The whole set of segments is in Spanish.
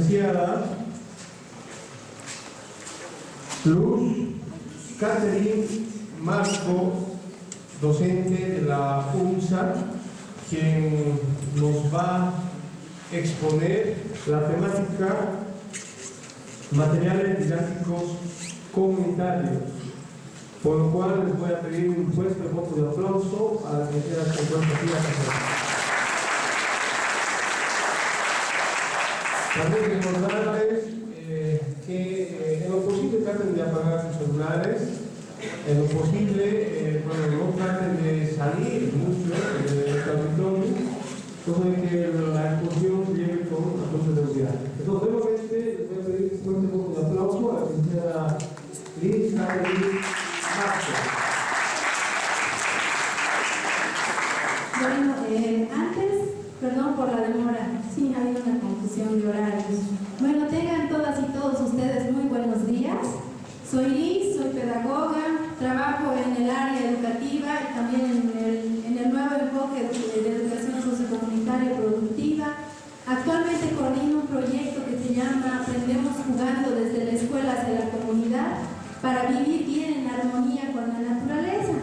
licenciada Luz Catherine Marco, docente de la UNSA, quien nos va a exponer la temática materiales didácticos comunitarios, por lo cual les voy a pedir un fuerte voto de aplauso a la licenciada que se encuentra aquí. También recordarles que en lo posible traten de apagar sus celulares, en lo posible, no traten de salir mucho del territorio, cosa de que la exposición llegue con absoluta seguridad. Entonces, nuevamente, les voy a pedir un fuerte voto de aplauso a la licenciada Liz Catherine Marco. Bueno, antes, perdón por la demora, sí ha habido una confusión de horarios. Bueno, tengan todas y todos ustedes muy buenos días. Soy Liz, soy pedagoga, trabajo en el área educativa y también en el nuevo enfoque de educación sociocomunitaria productiva. Actualmente coordino un proyecto que se llama Aprendemos Jugando desde la escuela hacia la comunidad para vivir bien en armonía con la naturaleza,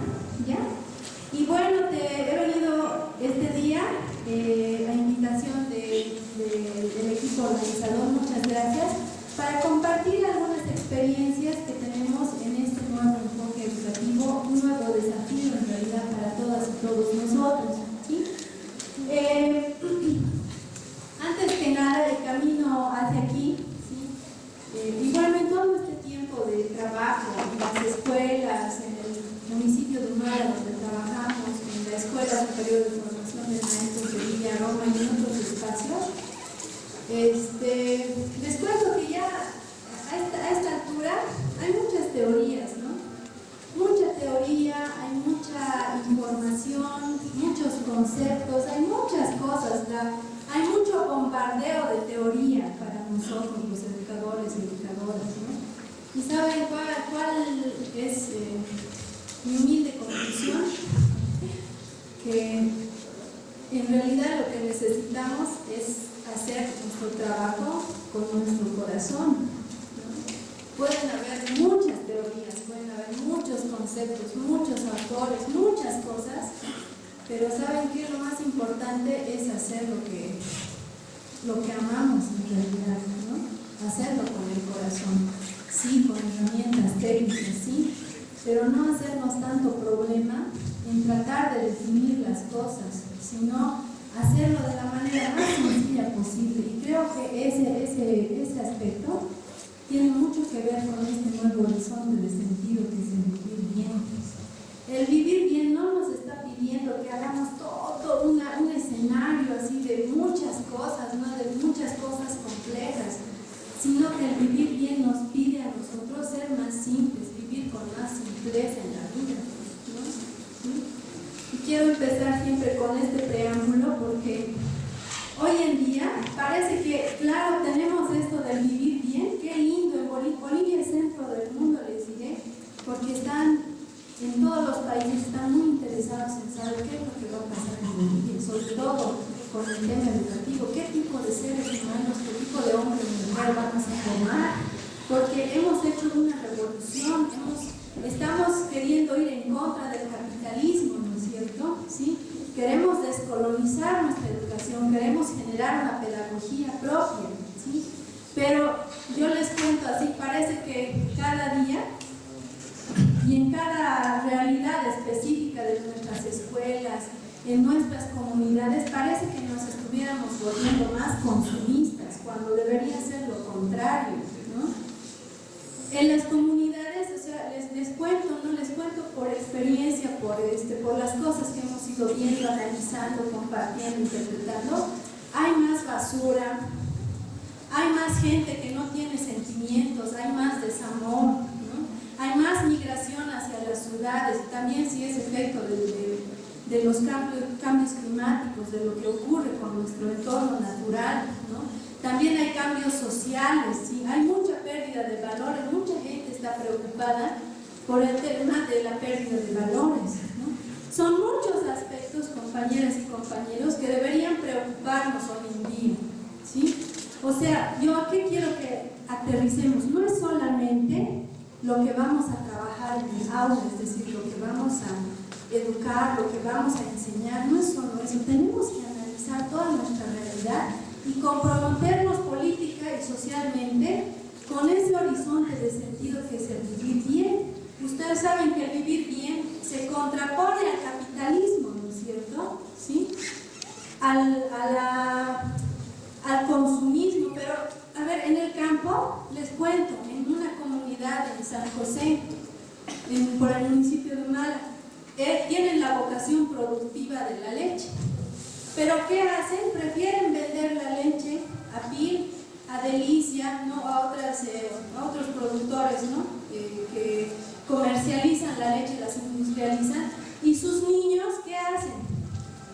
¿ya? Y bueno, he venido este día a invitación del equipo organizador, muchas gracias, para compartir algunas experiencias que tenemos en este nuevo enfoque educativo, un nuevo desafío en realidad para todas y todos nosotros, ¿sí? Antes que nada, el camino hacia aquí, ¿sí? Igual en todo este tiempo de trabajo, en las escuelas, en el municipio de Humala, donde trabajamos, en la Escuela Superior de Formación de Maestros de Villa Roma y en otros espacios, les cuento que ya a esta altura hay muchas teorías, ¿no? Mucha teoría, hay mucha información, muchos conceptos, hay muchas cosas, hay mucho bombardeo de teoría para nosotros los educadores y educadoras, ¿no? ¿Y saben cuál es mi humilde conclusión? Que en realidad lo que necesitamos es hacer nuestro trabajo con nuestro corazón, ¿no? Pueden haber muchas teorías, pueden haber muchos conceptos, muchos autores, muchas cosas, pero ¿saben qué? Lo más importante es hacer lo que amamos en realidad, ¿no? Hacerlo con el corazón, sí, con herramientas técnicas, sí, pero no hacernos tanto problema en tratar de definir las cosas, sino hacerlo de la manera más sencilla posible. Y creo que ese aspecto tiene mucho que ver con este nuevo horizonte de sentido que es el vivir bien. El vivir bien no nos está pidiendo que hagamos todo un escenario así de muchas cosas, ¿no? De muchas cosas complejas, sino que el vivir bien nos pide a nosotros ser más simples, vivir con más simpleza en la vida, ¿no? ¿Sí? Y quiero empezar siempre con este preámbulo porque hoy en día parece que, claro, tenemos esto del vivir bien, qué lindo, en Bolivia es centro del mundo, les diré, porque en todos los países están muy interesados en saber qué es lo que va a pasar en Bolivia, sobre todo con el tema educativo, qué tipo de seres humanos, qué tipo de hombre y mujer vamos a formar, porque hemos hecho una revolución, estamos queriendo ir en contra del capitalismo, ¿no es cierto? ¿Sí? Queremos descolonizar nuestra educación, queremos generar una pedagogía propia, ¿sí? Pero yo les cuento así, parece que cada día y en cada realidad específica de nuestras escuelas, en nuestras comunidades, parece que nos estuviéramos volviendo más consumistas, cuando debería ser lo contrario, ¿no? En las comunidades, o sea, les cuento, ¿no? Les cuento por experiencia, por las cosas que hemos ido viendo, analizando, compartiendo, interpretando, hay más basura, hay más gente que no tiene sentimientos, hay más desamor, ¿no? Hay más migración hacia las ciudades, también si es efecto de los cambios climáticos, de lo que ocurre con nuestro entorno natural, ¿no? También hay cambios sociales, ¿sí? Hay mucha pérdida de valores, mucha gente está preocupada por el tema de la pérdida de valores, ¿no? Son muchos aspectos, compañeras y compañeros, que deberían preocuparnos hoy en día, ¿sí? O sea, yo aquí quiero que aterricemos, no es solamente lo que vamos a trabajar en el aula, es decir, lo que vamos a educar, lo que vamos a enseñar, no es solo eso, tenemos que analizar toda nuestra realidad y comprometernos política y socialmente con ese horizonte de sentido que es el vivir bien. Ustedes saben que el vivir bien se contrapone al capitalismo, ¿no es cierto? ¿Sí? Al consumismo, pero a ver, en el campo, les cuento, en una comunidad en San José, por el municipio de Humala, tienen la vocación productiva de la leche, pero ¿qué hacen? Prefieren vender la leche a PIL, a Delicia, ¿no? a otros productores, ¿no? que comercializan la leche, las industrializan, y sus niños, ¿qué hacen?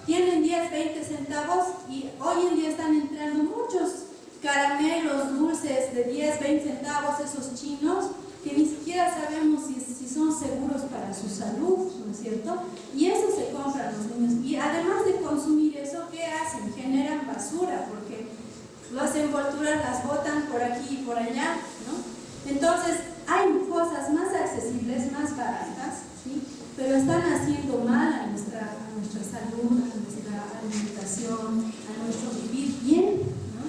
Tienen 10, 20 centavos y hoy en día están entrando muchos caramelos dulces de 10, 20 centavos, esos chinos, que ni siquiera sabemos si son seguros para su salud, ¿no es cierto? Y eso se compran los niños. Y además de consumir eso, ¿qué hacen? Generan basura, porque las envolturas las botan por aquí y por allá, ¿no? Entonces, hay cosas más accesibles, más baratas, ¿sí? Pero están haciendo mal a nuestra salud, a nuestra alimentación, a nuestro vivir bien, ¿no?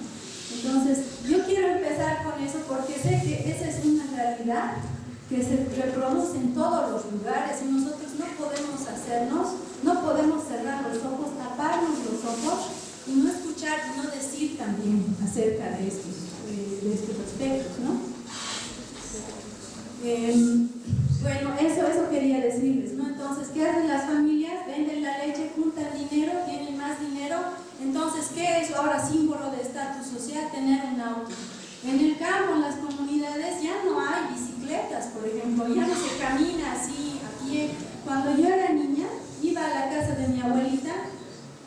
Entonces, yo quiero empezar con eso porque sé que esa es una realidad que se reproduce en todos los lugares y nosotros no podemos cerrar los ojos, taparnos los ojos y no escuchar y no decir también acerca de estos aspectos, ¿no? Bueno, eso quería decirles, ¿no? Entonces, ¿qué hacen las familias? Venden la leche, juntan dinero, tienen más dinero. Entonces, ¿qué es ahora símbolo de estatus social? Tener un auto. En el campo, en las comunidades, ya no hay bicicletas, por ejemplo, ya no se camina así a pie. Cuando yo era niña, iba a la casa de mi abuelita,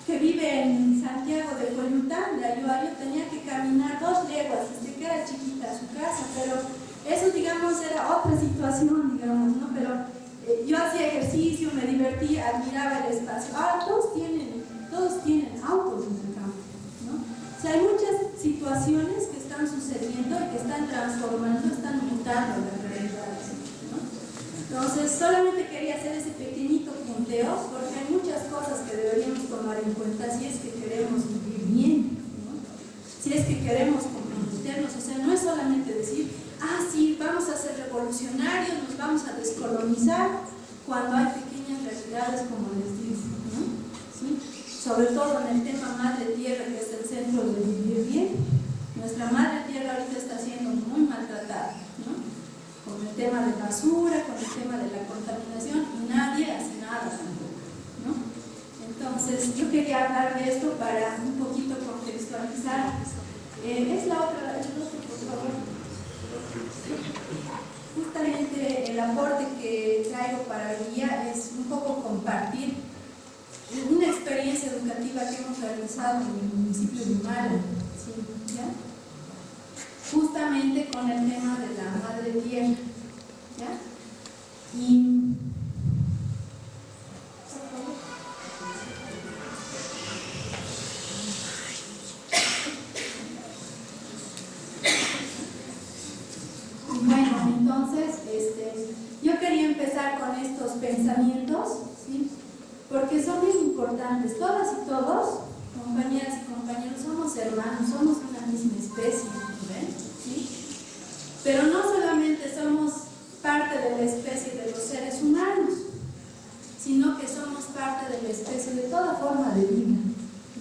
que vive en Santiago de Coyután, de Ayuayo, tenía que caminar 2 leguas, desde que era chiquita a su casa, pero eso, digamos, era otra situación, digamos, ¿no? Pero yo hacía ejercicio, me divertía, admiraba el espacio. Ahora todos tienen autos en el campo, ¿no? O sea, hay muchas situaciones que están sucediendo y que están transformando, están mutando las realidades, ¿no? Entonces, solamente quería hacer ese pequeñito punteo, porque hay muchas cosas que deberíamos tomar en cuenta si es que queremos vivir bien, ¿no? Si es que queremos comprometernos. O sea, no es solamente decir, sí, vamos a ser revolucionarios, nos vamos a descolonizar, cuando hay pequeñas realidades, como les digo, ¿no? ¿Sí? Sobre todo en el tema madre tierra, que es el centro de vivir bien. Nuestra madre tierra ahorita está siendo muy maltratada, ¿no? Con el tema de basura, con el tema de la contaminación, y nadie hace nada tampoco, ¿no? Entonces, yo quería hablar de esto para un poquito contextualizar. Es la otra, por favor. Justamente el aporte que traigo para hoy día es un poco compartir una experiencia educativa que hemos realizado en el municipio de Humala, ¿sí? ¿Ya? Justamente con el tema de la madre tierra, ¿ya? Y bueno, entonces yo quería empezar con estos pensamientos, ¿sí? Porque son bien importantes. Todas y todos, compañeras y compañeros, somos hermanos, somos una misma especie, ¿ven? ¿Sí? Pero no solamente somos parte de la especie de los seres humanos, sino que somos parte de la especie de toda forma de vida,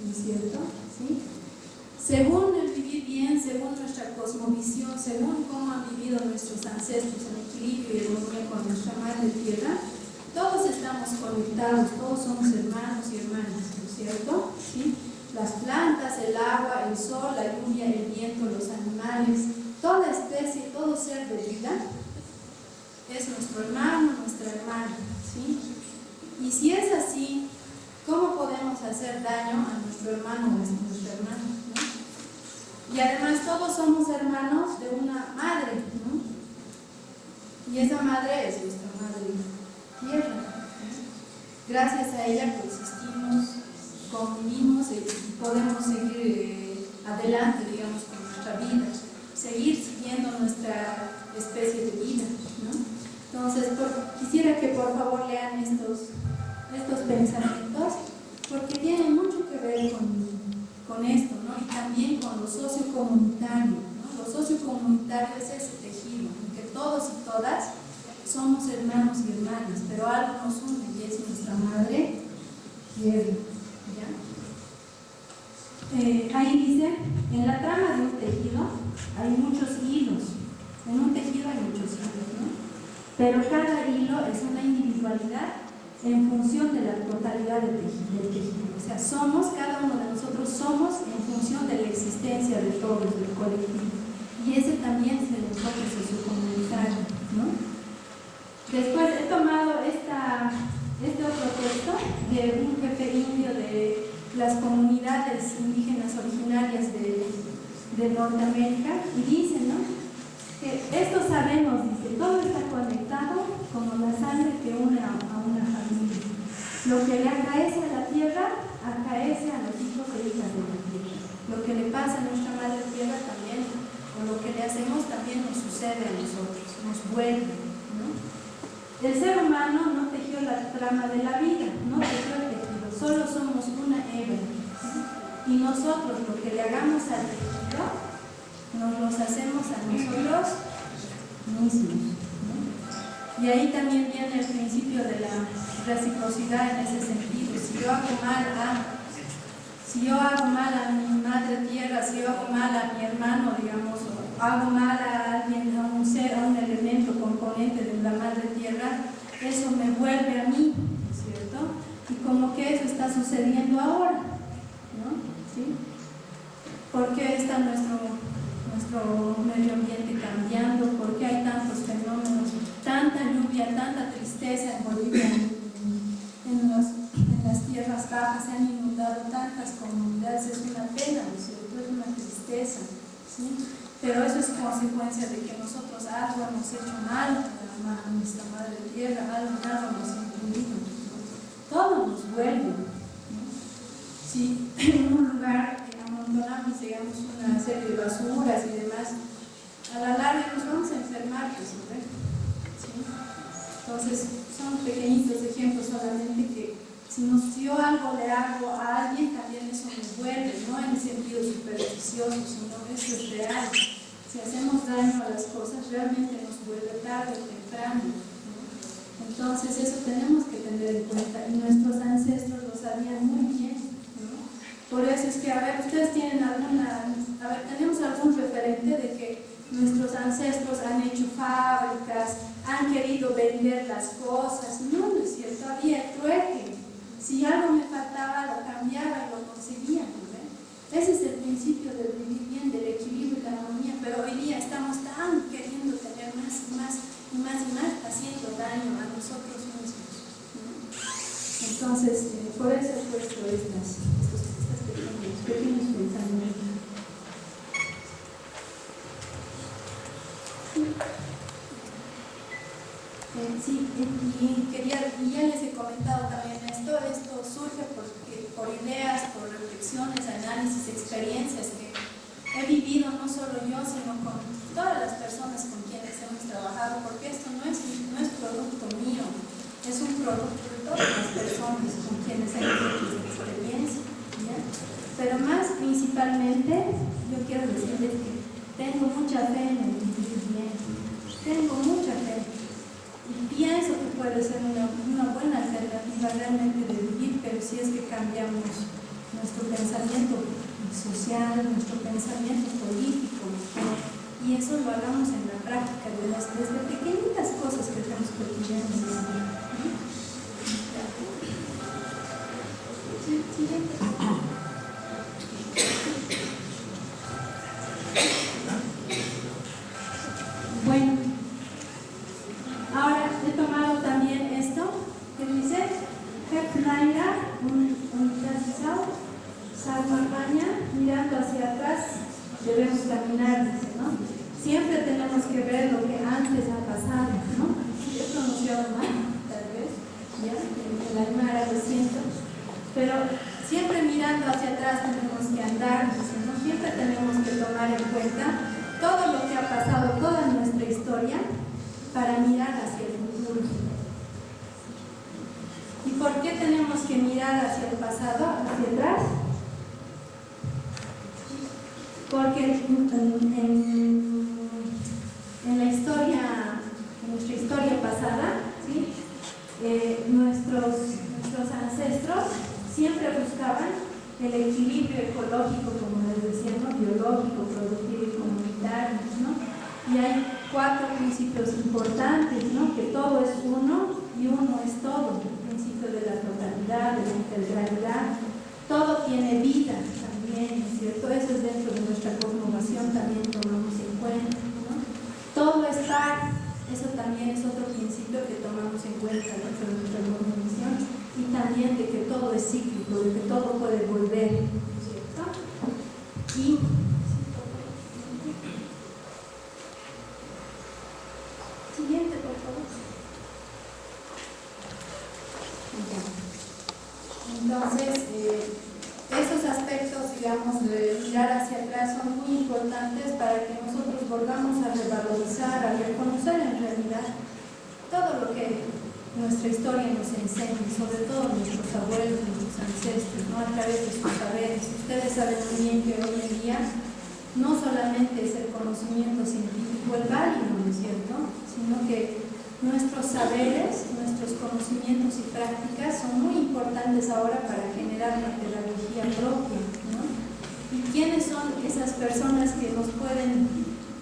¿no es cierto? ¿Sí? Según el vivir bien, según nuestra cosmovisión, según cómo han vivido nuestros ancestros en equilibrio y armonía con nuestra madre tierra, todos estamos conectados, todos somos hermanos y hermanas, ¿no es cierto? ¿Sí? Las plantas, el agua, el sol, la lluvia, el viento, los animales, toda especie, todo ser de vida es nuestro hermano, nuestra hermana, ¿sí? Y si es así, ¿cómo podemos hacer daño a nuestro hermano o a nuestra hermana, ¿no? Y además todos somos hermanos de una madre, ¿no? Y esa madre es nuestra madre tierra, ¿no? Gracias a ella coexistimos, convivimos y podemos seguir adelante, digamos, con nuestra vida, seguir siguiendo nuestra especie de vida, ¿no? Entonces, quisiera que por favor lean estos pensamientos, porque tienen mucho que ver con esto, ¿no? Y también con lo sociocomunitario, ¿no? Lo sociocomunitario es ese tejido, en que todos y todas somos hermanos y hermanas, pero algo nos une y es nuestra madre tierra, ¿ya? Ahí dice, en la trama de un tejido hay muchos hilos, en un tejido hay muchos hilos, ¿no? Pero cada hilo es una individualidad en función de la totalidad del tejido. O sea, cada uno de nosotros somos en función de la existencia de todos, del colectivo. Y ese también es el enfoque sociocomunitario, ¿no? Después he tomado este otro texto de un jefe indio de las comunidades indígenas originarias de Norteamérica, y dice, ¿no?, que esto sabemos, dice, todo está conectado como la sangre que une a una familia. Lo que le acaece a la tierra, acaece a los hijos e hijas de la tierra. Lo que le pasa a nuestra madre tierra también, o lo que le hacemos también nos sucede a nosotros, nos vuelve, ¿no? El ser humano no tejió la trama de la vida, no tejió el tejido, solo somos una hebra, ¿sí? Y nosotros lo que le hagamos al tejido, nos los hacemos a nosotros mismos, ¿no? Y ahí también viene el principio de la reciprocidad en ese sentido. Si yo hago mal a mi madre tierra, si yo hago mal a mi hermano, digamos, o hago mal a alguien, a un ser, a un elemento componente de la madre tierra, eso me vuelve a mí, ¿cierto? Y como que eso está sucediendo ahora, ¿no? ¿Sí? ¿Por qué está nuestro medio ambiente cambiando? ¿Por qué hay tantos fenómenos, tanta lluvia, tanta tristeza en Bolivia? En las tierras bajas se han inundado tantas comunidades, es una pena, ¿no es cierto? Es una tristeza, ¿sí? Pero eso es consecuencia de que nosotros algo hemos hecho mal a nuestra madre tierra, algo hemos incluido, ¿no? Todo nos vuelve, ¿no? Si en un lugar amontonamos, digamos, una serie de basuras y demás, a la larga nos vamos a enfermar, pues, ¿no? ¿Sí? Entonces, son pequeñitos ejemplos solamente que si yo algo le hago a alguien, también eso me vuelve, no en el sentido supersticioso, sino eso es real. Si hacemos daño a las cosas, realmente nos vuelve tarde o temprano, ¿no? Entonces, eso tenemos que tener en cuenta, y nuestros ancestros lo sabían muy bien, ¿no? Por eso es que, a ver, ustedes tienen tenemos algún referente de que nuestros ancestros han hecho fábricas, han querido vender las cosas. No, no es cierto, había trueque. Si algo me faltaba, lo cambiaba y lo conseguía, ¿no? Ese es el principio del vivir bien, del equilibrio y la armonía, pero hoy día estamos tan queriendo tener más y más y más y más, haciendo daño a nosotros mismos, ¿no? Entonces, por eso he puesto estos pequeños pensamientos. Sí, y ya les he comentado también esto surge por ideas, por reflexiones, análisis, experiencias que he vivido no solo yo, sino con todas las personas con quienes hemos trabajado, porque esto no es producto mío, es un producto de todas las personas con quienes hemos hecho esta experiencia, ¿ya? Pero más principalmente, yo quiero decirles que tengo mucha fe en el vivir bien, tengo mucha fe. Y pienso que puede ser una buena alternativa realmente de vivir, pero si es que cambiamos nuestro pensamiento social, nuestro pensamiento político, ¿no? Y eso lo hagamos en la práctica, desde pequeñitas cosas que hacemos cotidianas. Bueno, ahora he tomado también esto que dice mirando hacia atrás debemos caminar, dice, ¿no? Siempre tenemos que ver lo que antes ha pasado, ¿no? He pronunciado mal, tal vez, ya, en la Aymara lo siento, pero siempre mirar hacia el futuro. ¿Y por qué tenemos que mirar hacia el pasado, hacia atrás? Porque en la historia, en nuestra historia pasada, ¿sí? Nuestros ancestros siempre buscaban el equilibrio ecológico, como les decía, ¿no? Biológico, productivo y comunitario, ¿no? Y hay 4 principios importantes, ¿no? Que todo es uno y uno es todo. El principio de la totalidad, de la integralidad, todo tiene vida también, ¿no es cierto? Eso es dentro de nuestra cosmovisión, también tomamos en cuenta, ¿no? Todo es par, eso también es otro principio que tomamos en cuenta dentro de nuestra cosmovisión, y también de que todo es cíclico, de que todo puede volver, ¿no es cierto? Y siguiente, por favor. Entonces, esos aspectos, digamos, de mirar hacia atrás son muy importantes para que nosotros volvamos a revalorizar, a reconocer en realidad todo lo que nuestra historia nos enseña, sobre todo nuestros abuelos, nuestros ancestros, ¿no? A través de sus saberes. Ustedes saben muy bien que hoy en día no solamente es el conocimiento científico el válido, ¿no es cierto?, sino que nuestros saberes, nuestros conocimientos y prácticas son muy importantes ahora para generar una pedagogía propia, ¿no? ¿Y quiénes son esas personas que nos pueden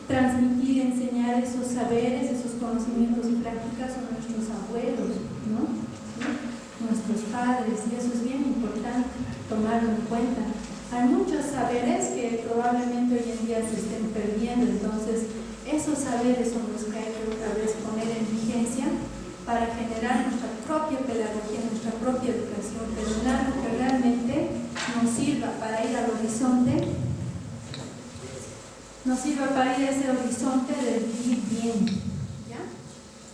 transmitir, enseñar esos saberes, esos conocimientos y prácticas? Son nuestros abuelos, ¿no? ¿Sí? Nuestros padres, y eso es bien importante tomarlo en cuenta. Hay muchos saberes que probablemente hoy en día se estén perdiendo, entonces esos saberes son los que hay que otra vez poner en vigencia para generar nuestra propia pedagogía, nuestra propia educación, pero en algo que realmente nos sirva para ir al horizonte, nos sirva para ir a ese horizonte de vivir bien, ¿ya?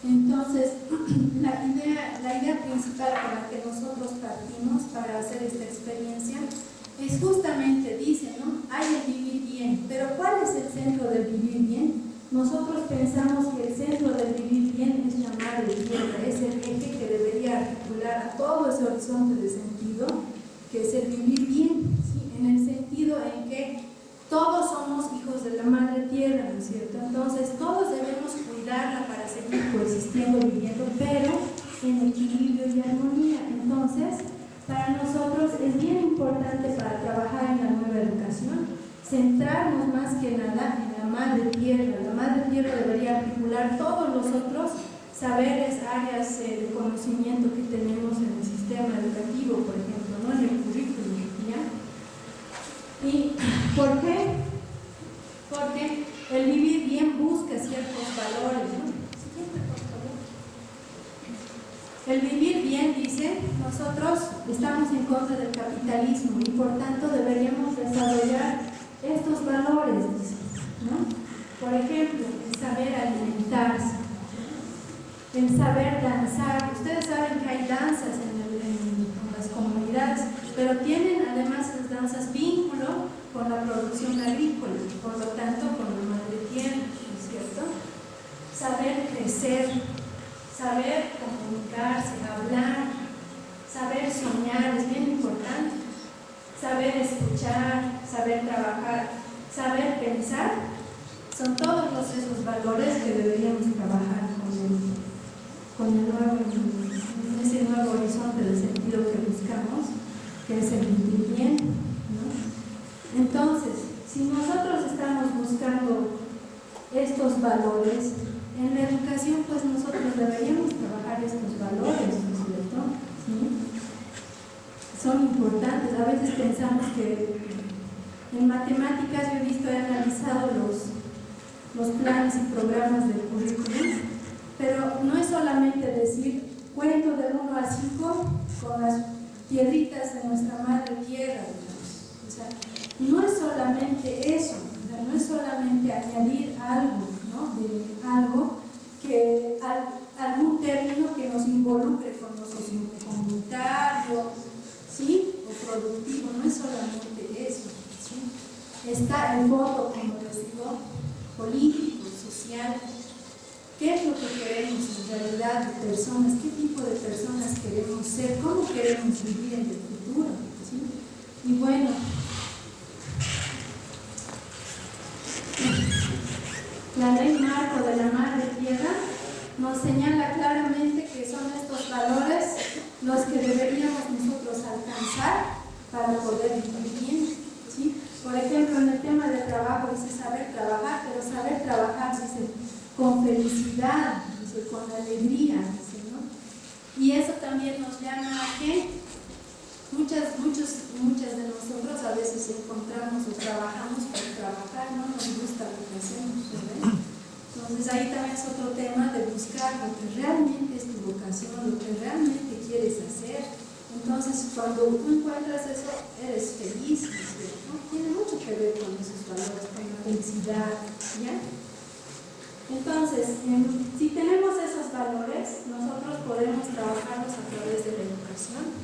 Entonces, la idea principal con la que nosotros partimos para hacer esta experiencia es justamente, dice, ¿no? Hay el vivir bien, pero ¿cuál es el centro del vivir bien? Nosotros pensamos que el centro del vivir bien es la madre tierra, es el eje que debería articular a todo ese horizonte de sentido, que es el vivir bien, ¿sí? En el sentido en que todos somos hijos de la madre tierra, ¿no es cierto? Entonces todos debemos cuidarla para seguir coexistiendo, viviendo, pero en equilibrio y armonía. Entonces, para nosotros es bien importante, para trabajar en la nueva educación, centrarnos más que nada en la madre tierra. La madre tierra debería articular todos los otros saberes, áreas de conocimiento que tenemos en el sistema educativo, por ejemplo, ¿no? En el currículum, ¿ya? ¿Y por qué? Porque el vivir bien busca ciertos valores, ¿no? Siguiente, por favor. El vivir bien, dice, nosotros estamos en contra del capitalismo y por tanto deberíamos desarrollar estos valores, ¿no? Por ejemplo, el saber alimentarse, el saber danzar. Ustedes saben que hay danzas en las comunidades, pero tienen además las danzas vínculo con la producción agrícola, por lo tanto con la madre tierra, ¿no es cierto? Saber crecer, saber comunicarse, hablar, saber soñar es bien importante. Saber escuchar, saber trabajar, saber pensar, son todos esos valores que deberíamos trabajar en ese nuevo horizonte de sentido que buscamos, que es el vivir bien, ¿no? Entonces, si nosotros estamos buscando estos valores en la educación, pues nosotros deberíamos trabajar estos valores, ¿no es cierto? ¿Sí? Son importantes. A veces pensamos que en matemáticas, yo he visto, he analizado los planes y programas del currículum, pero no es solamente decir cuento del 1 al 5 con las piedritas de nuestra madre tierra, digamos. O sea, no es solamente eso, o sea, no es solamente añadir algo, ¿no? De algo que algún término que nos involucre con lo sociocomunitario, ¿sí? O productivo, no es solamente eso, ¿sí? Está el fondo, como les digo, político, social, qué es lo que queremos en realidad de personas, qué tipo de personas queremos ser, cómo queremos vivir en el futuro, ¿sí? Y bueno, la ley marco de la Madre Tierra nos señala claramente que son estos valores los que deberíamos nosotros alcanzar para poder vivir bien, ¿sí? Por ejemplo, en el tema del trabajo dice saber trabajar, pero saber trabajar dice con felicidad, dice con alegría, dice, ¿no? Y eso también nos llama a que muchas de nosotros a veces encontramos o trabajamos por trabajar, no nos gusta lo que hacemos, ¿verdad? Entonces ahí también es otro tema de buscar lo que realmente es tu vocación, lo que realmente quieres hacer. Entonces cuando tú encuentras eso, eres feliz, ¿no? Tiene mucho que ver con esos valores, con la felicidad, ¿ya? Entonces, si tenemos esos valores, nosotros podemos trabajarlos a través de la educación,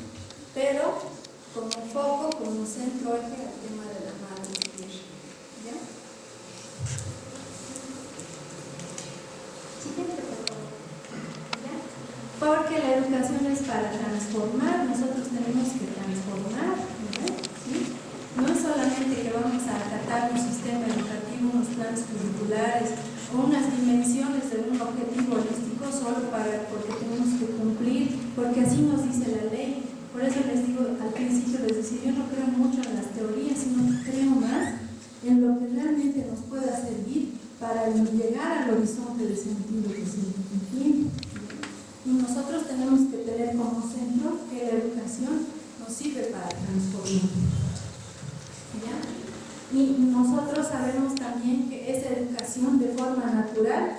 pero como foco, como centro eje al tema de la Madre Tierra, ¿ya? Porque la educación es para transformar, nosotros tenemos que transformar, ¿verdad? ¿Sí? No es solamente que vamos a acatar un sistema educativo, unos planes curriculares o unas dimensiones de un objetivo holístico solo porque tenemos que cumplir, porque así nos dice la ley. Por eso les digo al principio, les decía, yo no creo mucho en las teorías, sino que creo más en lo que realmente nos pueda servir para llegar al horizonte del sentido que se tiene. Y nosotros tenemos que tener como centro que la educación nos sirve para transformar, ¿ya? Y nosotros sabemos también que esa educación de forma natural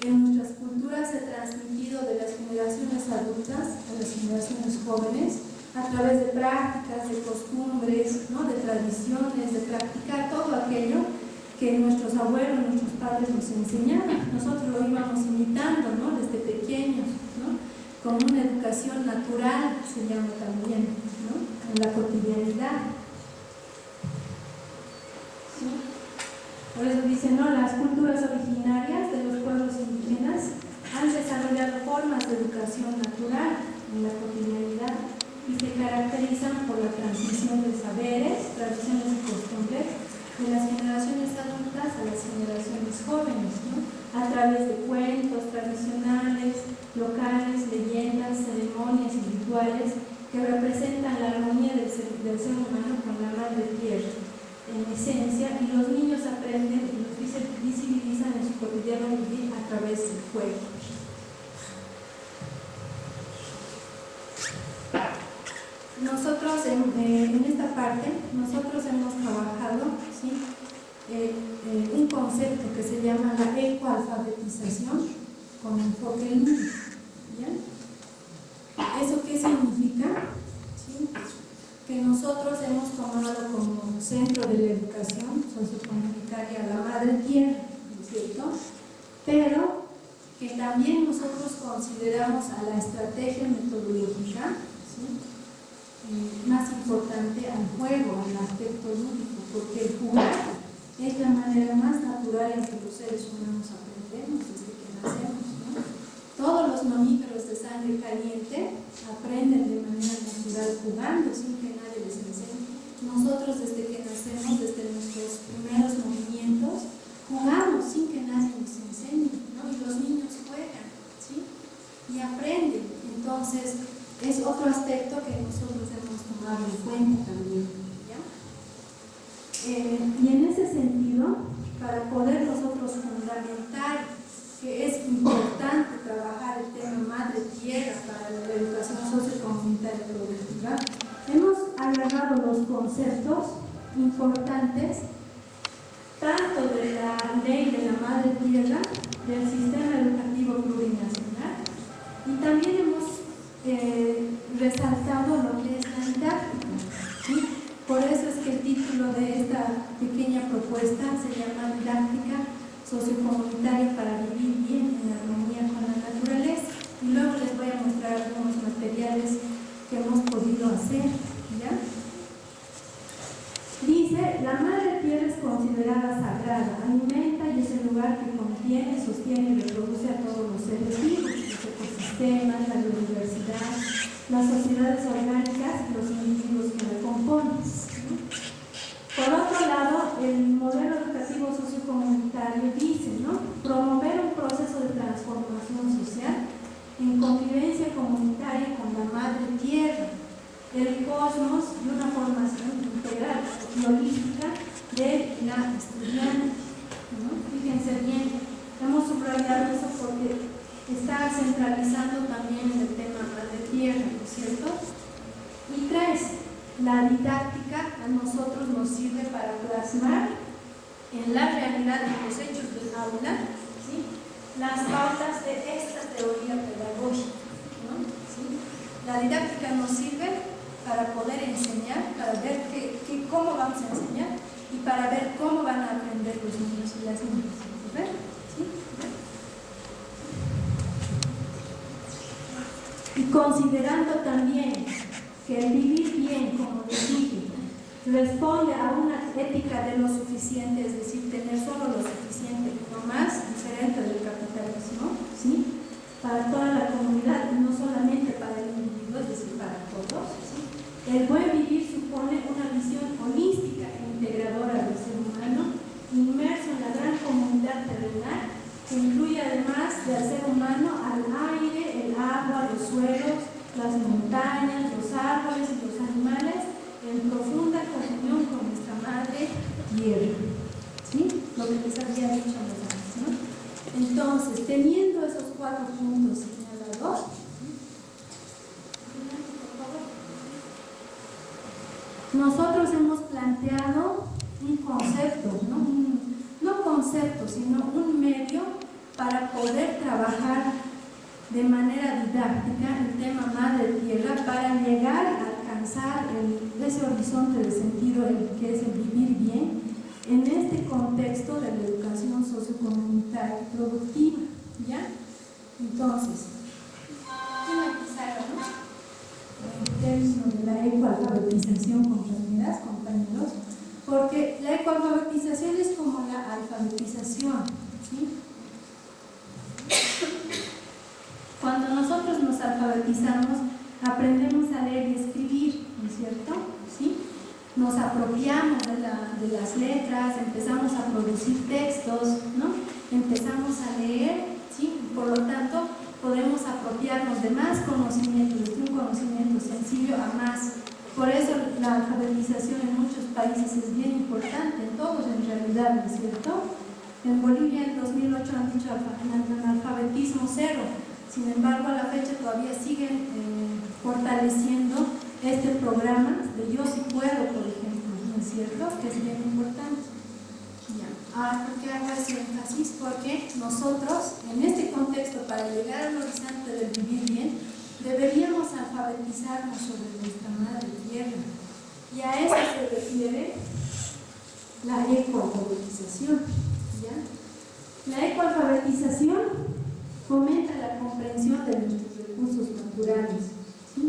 en nuestras culturas se ha transmitido de las generaciones adultas a las generaciones jóvenes a través de prácticas, de costumbres, ¿no? De tradiciones, de practicar todo aquello que nuestros abuelos, nuestros padres nos enseñaban. Nosotros lo íbamos imitando, ¿no? Desde pequeños, ¿no? Con una educación natural, se llama también, ¿no? En la cotidianidad. ¿Sí? Por eso dicen, ¿no? Las culturas originarias de los pueblos indígenas han desarrollado formas de educación natural en la cotidianidad y se caracterizan por la transmisión de saberes, tradiciones y costumbres de las generaciones adultas a las generaciones jóvenes, ¿no? A través de cuentos tradicionales, locales, leyendas, ceremonias y rituales que representan la armonía del ser humano con la Madre Tierra, en esencia, y los niños aprenden y los visibilizan en su cotidiano vivir a través del juego. Nosotros en esta parte, nosotros hemos trabajado, ¿sí? Un concepto que se llama la ecoalfabetización con enfoque en niños, ¿ya? ¿Eso qué significa? ¿Sí? Que nosotros hemos tomado como centro de la educación sociocomunitaria a la Madre Tierra, ¿no es cierto? Pero que también nosotros consideramos a la estrategia metodológica, ¿sí? Más importante al juego, al aspecto lúdico, porque el jugar es la manera más natural en que los seres humanos aprendemos desde que nacemos, ¿no? Todos los mamíferos de sangre caliente aprenden de manera natural jugando sin que nadie les enseñe. Nosotros desde que nacemos, desde nuestros primeros movimientos, jugamos sin que nadie nos enseñe, ¿no? Y los niños juegan, ¿sí? Y aprenden. Entonces, es otro aspecto que nosotros hemos tomado en cuenta también, ¿ya? Y en ese sentido, para poder nosotros fundamentar que es importante trabajar el tema Madre Tierra para la educación sociocomunitaria progresiva, hemos agarrado los conceptos importantes tanto de la ley de la Madre Tierra, del sistema educativo plurinacional, y también hemos resaltado lo que es la didáctica, ¿sí? Por eso es que el título de esta pequeña propuesta se llama Didáctica Sociocomunitaria para vivir bien en armonía con la naturaleza, y luego les voy a mostrar algunos materiales que hemos podido hacer, ¿ya? Dice, la Madre Tierra es considerada sagrada, alimenta y es el lugar que mantiene, sostiene y reproduce a todos los seres vivos, los ecosistemas, la biodiversidad, las sociedades orgánicas y los individuos que la componen. Por otro lado, el modelo educativo sociocomunitario dice, ¿no?, promover un proceso de transformación social en convivencia comunitaria con la madre tierra, el cosmos y una formación integral y holística de la estudiante, ¿no? Fíjense bien, hemos subrayado eso porque está centralizando también en el tema madre tierra, ¿no es cierto? Y 3, la didáctica a nosotros nos sirve para plasmar en la realidad de los hechos del aula, ¿sí?, las pautas de esta teoría pedagógica, ¿no? ¿Sí? La didáctica nos sirve para poder enseñar, para ver cómo vamos a enseñar y para ver cómo van a aprender los niños y las niñas. ¿Ven? ¿Sí? Y considerando también que el vivir bien, como les dije, responde a una ética de lo suficiente, es decir, tener solo lo suficiente y no más, diferente del capitalismo, ¿sí?, para toda la comunidad, no solamente para el individuo, es decir, para todos, ¿sí? El buen vivir supone una visión holística e integradora del ser humano, inmerso en la gran comunidad terrenal, que incluye además del ser humano al aire, el agua, los suelos, las montañas, los árboles y los animales, en profunda comunión con nuestra madre tierra. ¿Sí? Lo que les había dicho antes, ¿no? Entonces, teniendo esos 4 puntos señalados, nosotros hemos planteado un concepto, no concepto, sino un medio para poder trabajar de manera didáctica el tema madre tierra, para llegar a alcanzar ese horizonte de sentido que es el vivir bien en este contexto de la educación sociocomunitaria y productiva, ¿ya? Entonces, en términos de la ecoalfabetización, compañeros, porque la ecoalfabetización es como la alfabetización, ¿sí? Cuando nosotros nos alfabetizamos, aprendemos a leer y escribir, ¿no es cierto? ¿Sí? Nos apropiamos de las letras, empezamos a producir textos, ¿no? Empezamos a leer, ¿sí? Por lo tanto, podemos apropiarnos de más conocimiento, de un conocimiento sencillo a más. Por eso la alfabetización en muchos países es bien importante, en todos en realidad, ¿no es cierto? En Bolivia en 2008 han dicho analfabetismo cero. Sin embargo, a la fecha todavía siguen fortaleciendo este programa de Yo Sí Puedo, por ejemplo, ¿no es cierto? Que es bien importante. Ahora, ¿por qué hago ese énfasis? Porque nosotros, en este contexto, para llegar al horizonte del vivir bien, deberíamos alfabetizarnos sobre nuestra madre tierra. Y a eso se refiere la ecoalfabetización, ¿ya? La ecoalfabetización fomenta la comprensión de nuestros recursos naturales, ¿sí?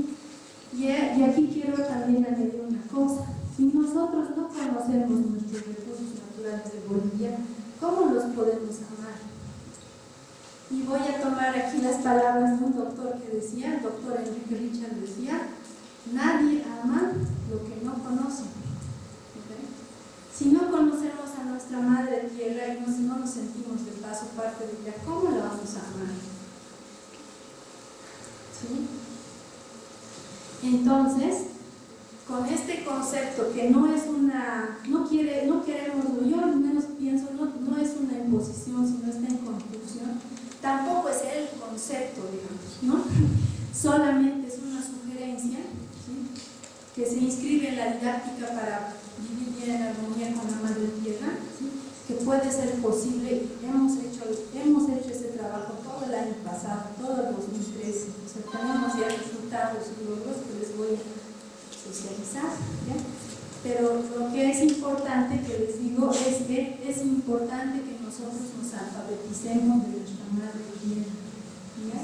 Y aquí quiero también añadir una cosa. Si nosotros no conocemos nuestros recursos naturales de Bolivia, ¿cómo los podemos amar? Y voy a tomar aquí las palabras de un doctor que decía, el doctor Enrique Richard decía, nadie ama lo que no conoce. ¿Okay? Si no conocemos a nuestra madre tierra y no nos sentimos de paso parte de ella, ¿cómo la vamos a amar? ¿Sí? Entonces, con este concepto que no es una, no queremos, yo al menos pienso, no es una imposición, sino está en construcción, tampoco es el concepto, digamos, ¿no? Solamente es una sugerencia, ¿sí?, que se inscribe en la didáctica para vivir bien en armonía con la madre tierra, ¿sí?, que puede ser posible. Hemos hecho ese trabajo todo el año pasado, todo el 2013, o sea, tenemos ya resultados y logros que les voy a socializar, ¿ya? Pero lo que es importante, que les digo, es que es importante que nosotros nos alfabeticemos de nuestra madre tierra, ¿ya?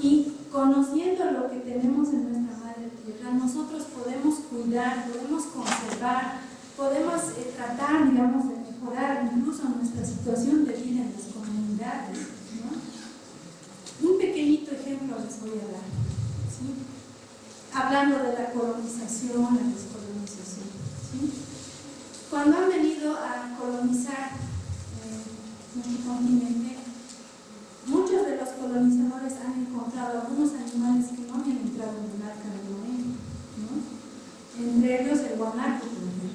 Y conociendo lo que tenemos en nuestra madre tierra, nosotros podemos cuidar, podemos conservar, podemos tratar, digamos, de mejorar incluso nuestra situación de vida comunidades, ¿no? Un pequeñito ejemplo les voy a dar, ¿sí? Hablando de la colonización, la descolonización, ¿sí? Cuando han venido a colonizar nuestro continente, muchos de los colonizadores han encontrado algunos animales que no habían entrado en el Arca de Noé, ¿no? Entre ellos el guanaco, por ejemplo.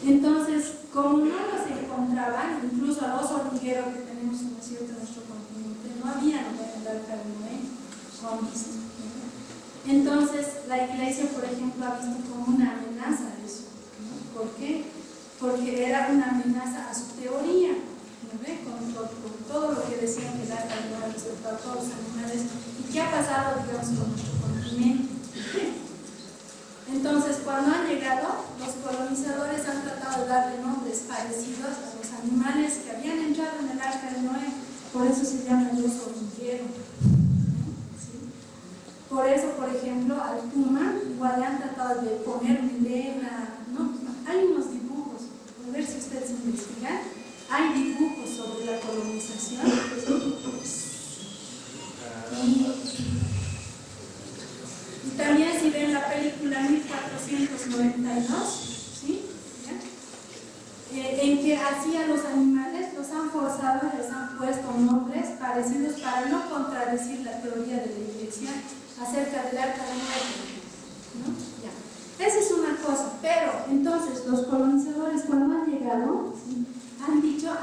Entonces, como no los encontraban, incluso al oso hormiguero que tenemos en nuestro continente, no había en el Arca de Noé, zombies. Entonces, la Iglesia, por ejemplo, ha visto como una amenaza a eso, ¿no? ¿Por qué? Porque era una amenaza a su teoría, ¿no ve? Con todo lo que decían que el Arca de Noé respecto a todos los animales. ¿Y qué ha pasado, digamos, con nuestro continente? Entonces, cuando han llegado, los colonizadores han tratado de darle nombres parecidos a los animales que habían entrado en el Arca de Noé. Por eso se llama el oso hormiguero. ¿Sí? Por eso, por ejemplo, al puma igual le han tratado de poner melena, ¿no? Hay unos dibujos, a ver si ustedes investigan, hay dibujos sobre la colonización. Y también si ven la película 1492, ¿sí? En que hacia los animales los han forzado y les han puesto nombres parecidos para no contradecir la teoría de la Iglesia acerca del Arca de Noé, ¿no? Ya. Esa es una cosa, pero entonces los colonizadores cuando han llegado, ¿sí?, han dicho,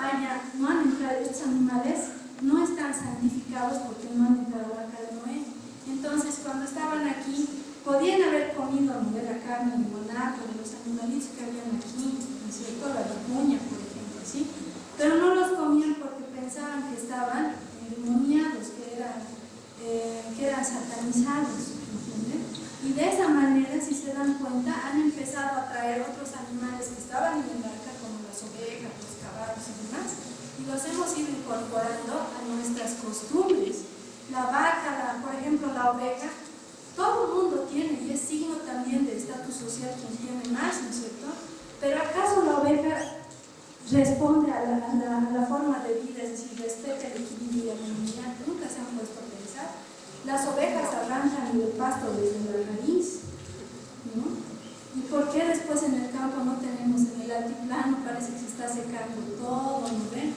no han entrado, estos animales no están santificados porque no han entrado al Arca de Noé. Entonces, cuando estaban aquí, podían haber comido la carne de guanaco, de los animalitos que habían aquí, ¿no es cierto? La vicuña, por ejemplo, ¿sí? Pero no los comían porque pensaban que estaban endemoniados, que eran satanizados, ¿entienden? Y de esa manera, si se dan cuenta, han empezado a traer otros animales que estaban en el arca, como las ovejas, los caballos y demás, y los hemos ido incorporando a nuestras costumbres. La vaca, por ejemplo, la oveja, todo el mundo tiene, y es signo también de estatus social quien tiene más, ¿no es cierto? Pero ¿acaso la oveja responde a la forma de vida, es decir, respeta el equilibrio y la armonía? Nunca se han puesto a pensar. Las ovejas arrancan el pasto desde la raíz, ¿no? ¿Y por qué después en el campo no tenemos, en el altiplano parece que se está secando todo, ¿no ven?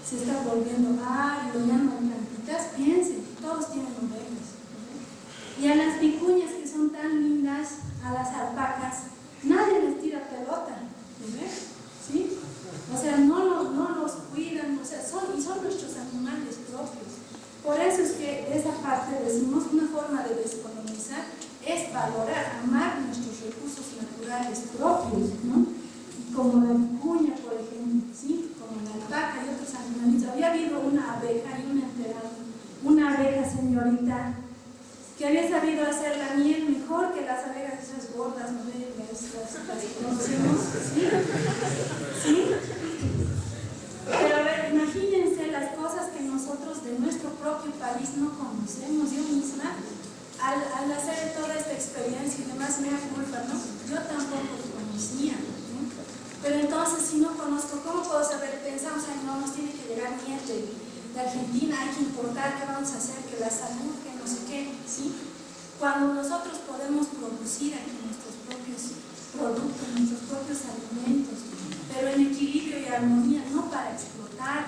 Se está volviendo árido, ya no hay plantitas? Piensen, todos tienen ovejas, ¿no? Y a las vicuñas que son tan lindas, a las alpacas, nadie les tira pelota, ¿no ven? ¿Sí? O sea, no los cuidan, o sea, son nuestros animales propios. Por eso es que esa parte, decimos, una forma de descolonizar es valorar, amar nuestros recursos naturales propios, ¿no? Como la vicuña, por ejemplo, ¿sí? Como la alpaca y otros animalitos. Había habido una abeja, y una abeja señorita, que había sabido hacer la miel mejor que las abejas esas gordas, ¿no? Las conocemos, ¿sí? ¿Sí? Pero a ver, imagínense las cosas que nosotros de nuestro propio país no conocemos. Yo misma, al hacer toda esta experiencia y demás, me da culpa, ¿no? Yo tampoco lo conocía, ¿no? Pero entonces, si no conozco, ¿cómo puedo saber? Pensamos, ay, no, nos tiene que llegar miel de Argentina, hay que importar, ¿qué vamos a hacer? Que la salud, que no sé qué, ¿sí? Cuando nosotros podemos producir aquí nuestros propios productos, nuestros propios alimentos, pero en equilibrio y armonía, no para explotar,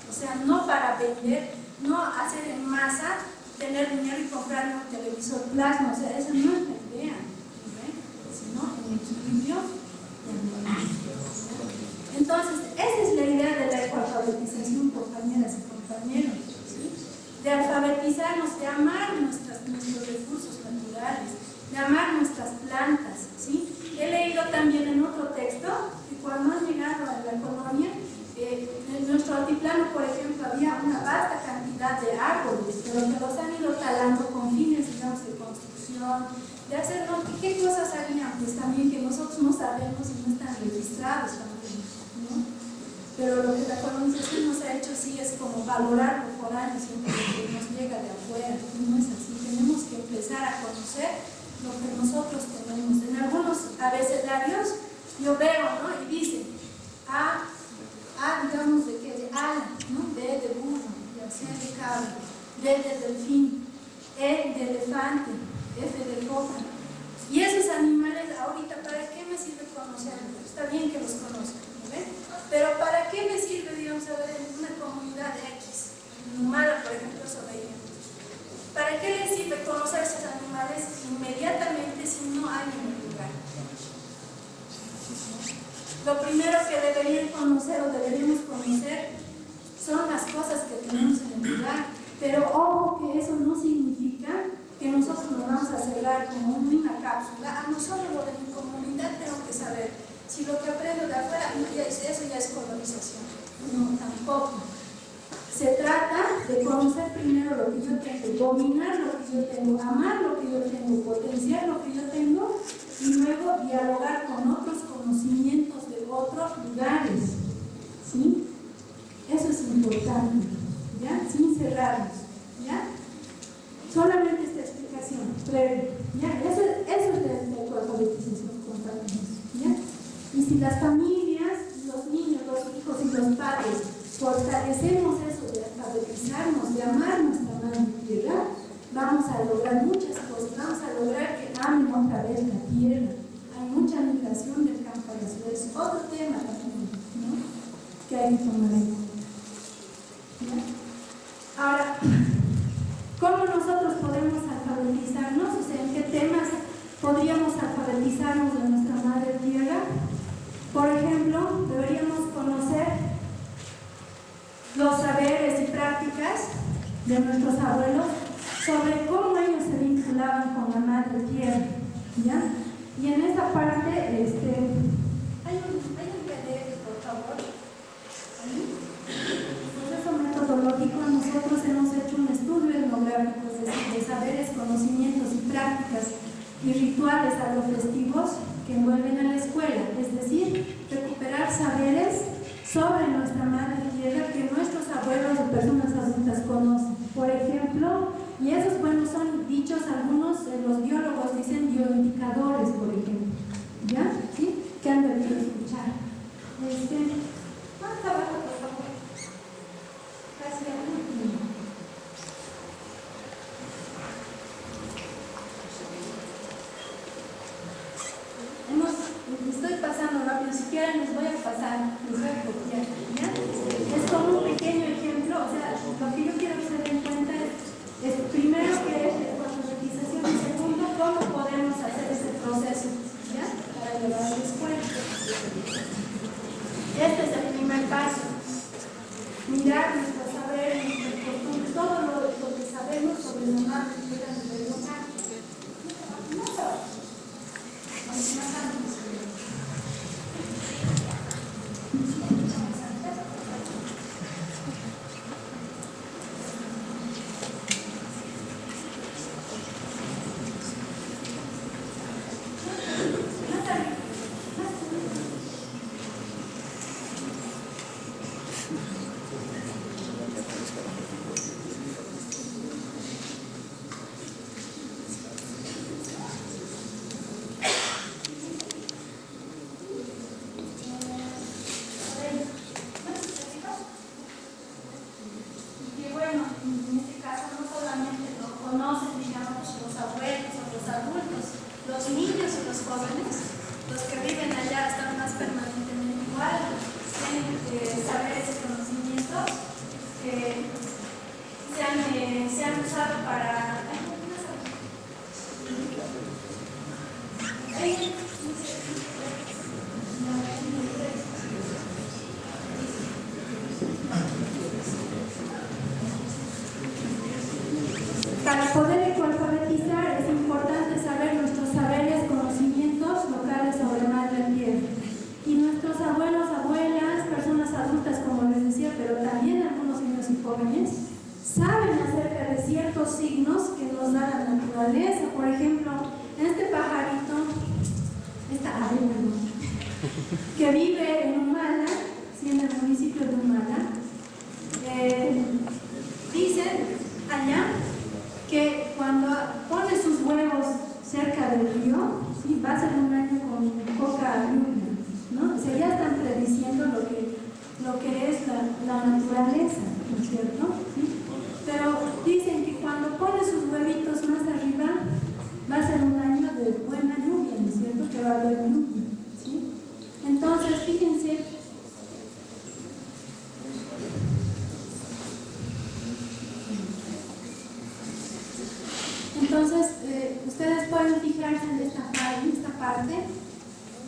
o sea, no para vender, no hacer en masa, tener dinero y comprar un televisor plasma, o sea, esa no es la idea, ¿sí? Sino en equilibrio y armonía. Entonces, esa es la idea de la ecoalfabetización, compañeras y compañeros, ¿sí? De alfabetizarnos, de amar nuestros recursos naturales, de amar nuestras plantas, ¿sí? He leído también en otro texto que cuando han llegado a la colonia, en nuestro altiplano, por ejemplo, había una vasta cantidad de árboles, pero que los han ido talando con fines, digamos, de construcción, de hacer, ¿no? ¿Qué cosas harían? Pues también que nosotros no sabemos y no están registrados también, ¿no? Pero lo que la colonización nos ha hecho sí es como valorar lo foráneo, siempre que nos llega de afuera, no es así. Tenemos que empezar a conocer lo que nosotros tenemos. En algunos abecedarios yo veo, ¿no? Y dice, digamos, de qué D de delfín, E de elefante, F de foca. Y esos animales, ahorita, ¿para qué me sirve conocerlos? Está bien que los conozcan, ¿no ven? Pero ¿para qué me sirve, digamos, saber en una comunidad X? En Humala, por ejemplo, eso veía. ¿Para qué les sirve conocer esos animales inmediatamente si no hay en el lugar? Lo primero que deberían conocer o deberíamos conocer son las cosas que tenemos en el lugar. Pero ojo que eso no significa que nosotros nos vamos a cerrar como una cápsula. A nosotros lo de mi comunidad tengo que saber. Si lo que aprendo de afuera, eso ya es colonización. No, tampoco. Se trata de conocer primero lo que yo tengo, dominar lo que yo tengo, amar lo que yo tengo, potenciar lo que yo tengo y luego dialogar con otros conocimientos de otros lugares. ¿Sí? Eso es importante, ¿ya? Sin cerrarnos, ¿ya? Solamente esta explicación breve, ¿ya? Eso es de alfabetización, compartimos, ¿ya? Y si las familias, los niños, los hijos y los padres fortalecemos eso de alfabetizarnos, de amar nuestra madre tierra, vamos a lograr muchas cosas, vamos a lograr que amen otra vez la tierra. Hay mucha migración del campo a la ciudad, es otro tema también, ¿no? Que hay que tomar en cuenta. ¿Ya? Ahora, ¿cómo nosotros podemos alfabetizarnos? O sea, ¿en qué temas podríamos alfabetizarnos de nuestra madre tierra? Por ejemplo, deberíamos conocer los saberes y prácticas de nuestros abuelos sobre cómo ellos se vinculaban con la madre tierra, ¿ya? Y en esa parte, hay un PDF, por favor. Proceso metodológico, nosotros hemos hecho un estudio etnográfico de saberes, conocimientos y prácticas y rituales agrofestivos que envuelven a la escuela, es decir, recuperar saberes sobre nuestra madre tierra que nuestros abuelos o personas adultas conocen. Por ejemplo, y esos, bueno, son dichos algunos, los biólogos dicen bioindicadores, por ejemplo, ¿ya? ¿Sí? Que han debido escuchar. Más abajo, por favor. Casi al último. Estoy pasando rápido, si quieren les voy a pasar, les voy a copiar, ¿ya? Es como un pequeño ejemplo, o sea, lo que yo quiero que se den cuenta es primero que es la alfabetización y segundo, cómo podemos hacer ese proceso, ¿ya? Para llevar a la escuela. Este es el primer paso. Mirar nuestro saber, nuestras costumbres, todo lo que sabemos sobre la madre tierra a nivel local. Para poder alfabetizar es importante saber nuestros saberes, conocimientos locales sobre madre tierra. Y nuestros abuelos, abuelas, personas adultas, como les decía, pero también algunos niños y jóvenes, saben acerca de ciertos signos que nos da la naturaleza. Por ejemplo, este pajarito, esta ave, que vive en Humala, sí, en el municipio de Humala, dicen allá que cuando pone sus huevos cerca del río, ¿sí? Va a ser un año con poca lluvia, ¿no? O sea, ya están prediciendo lo que es la naturaleza, ¿no es cierto? ¿Sí? Pero dicen se va a ver lluvia, ¿sí? Entonces, fíjense, ustedes pueden fijarse en esta parte,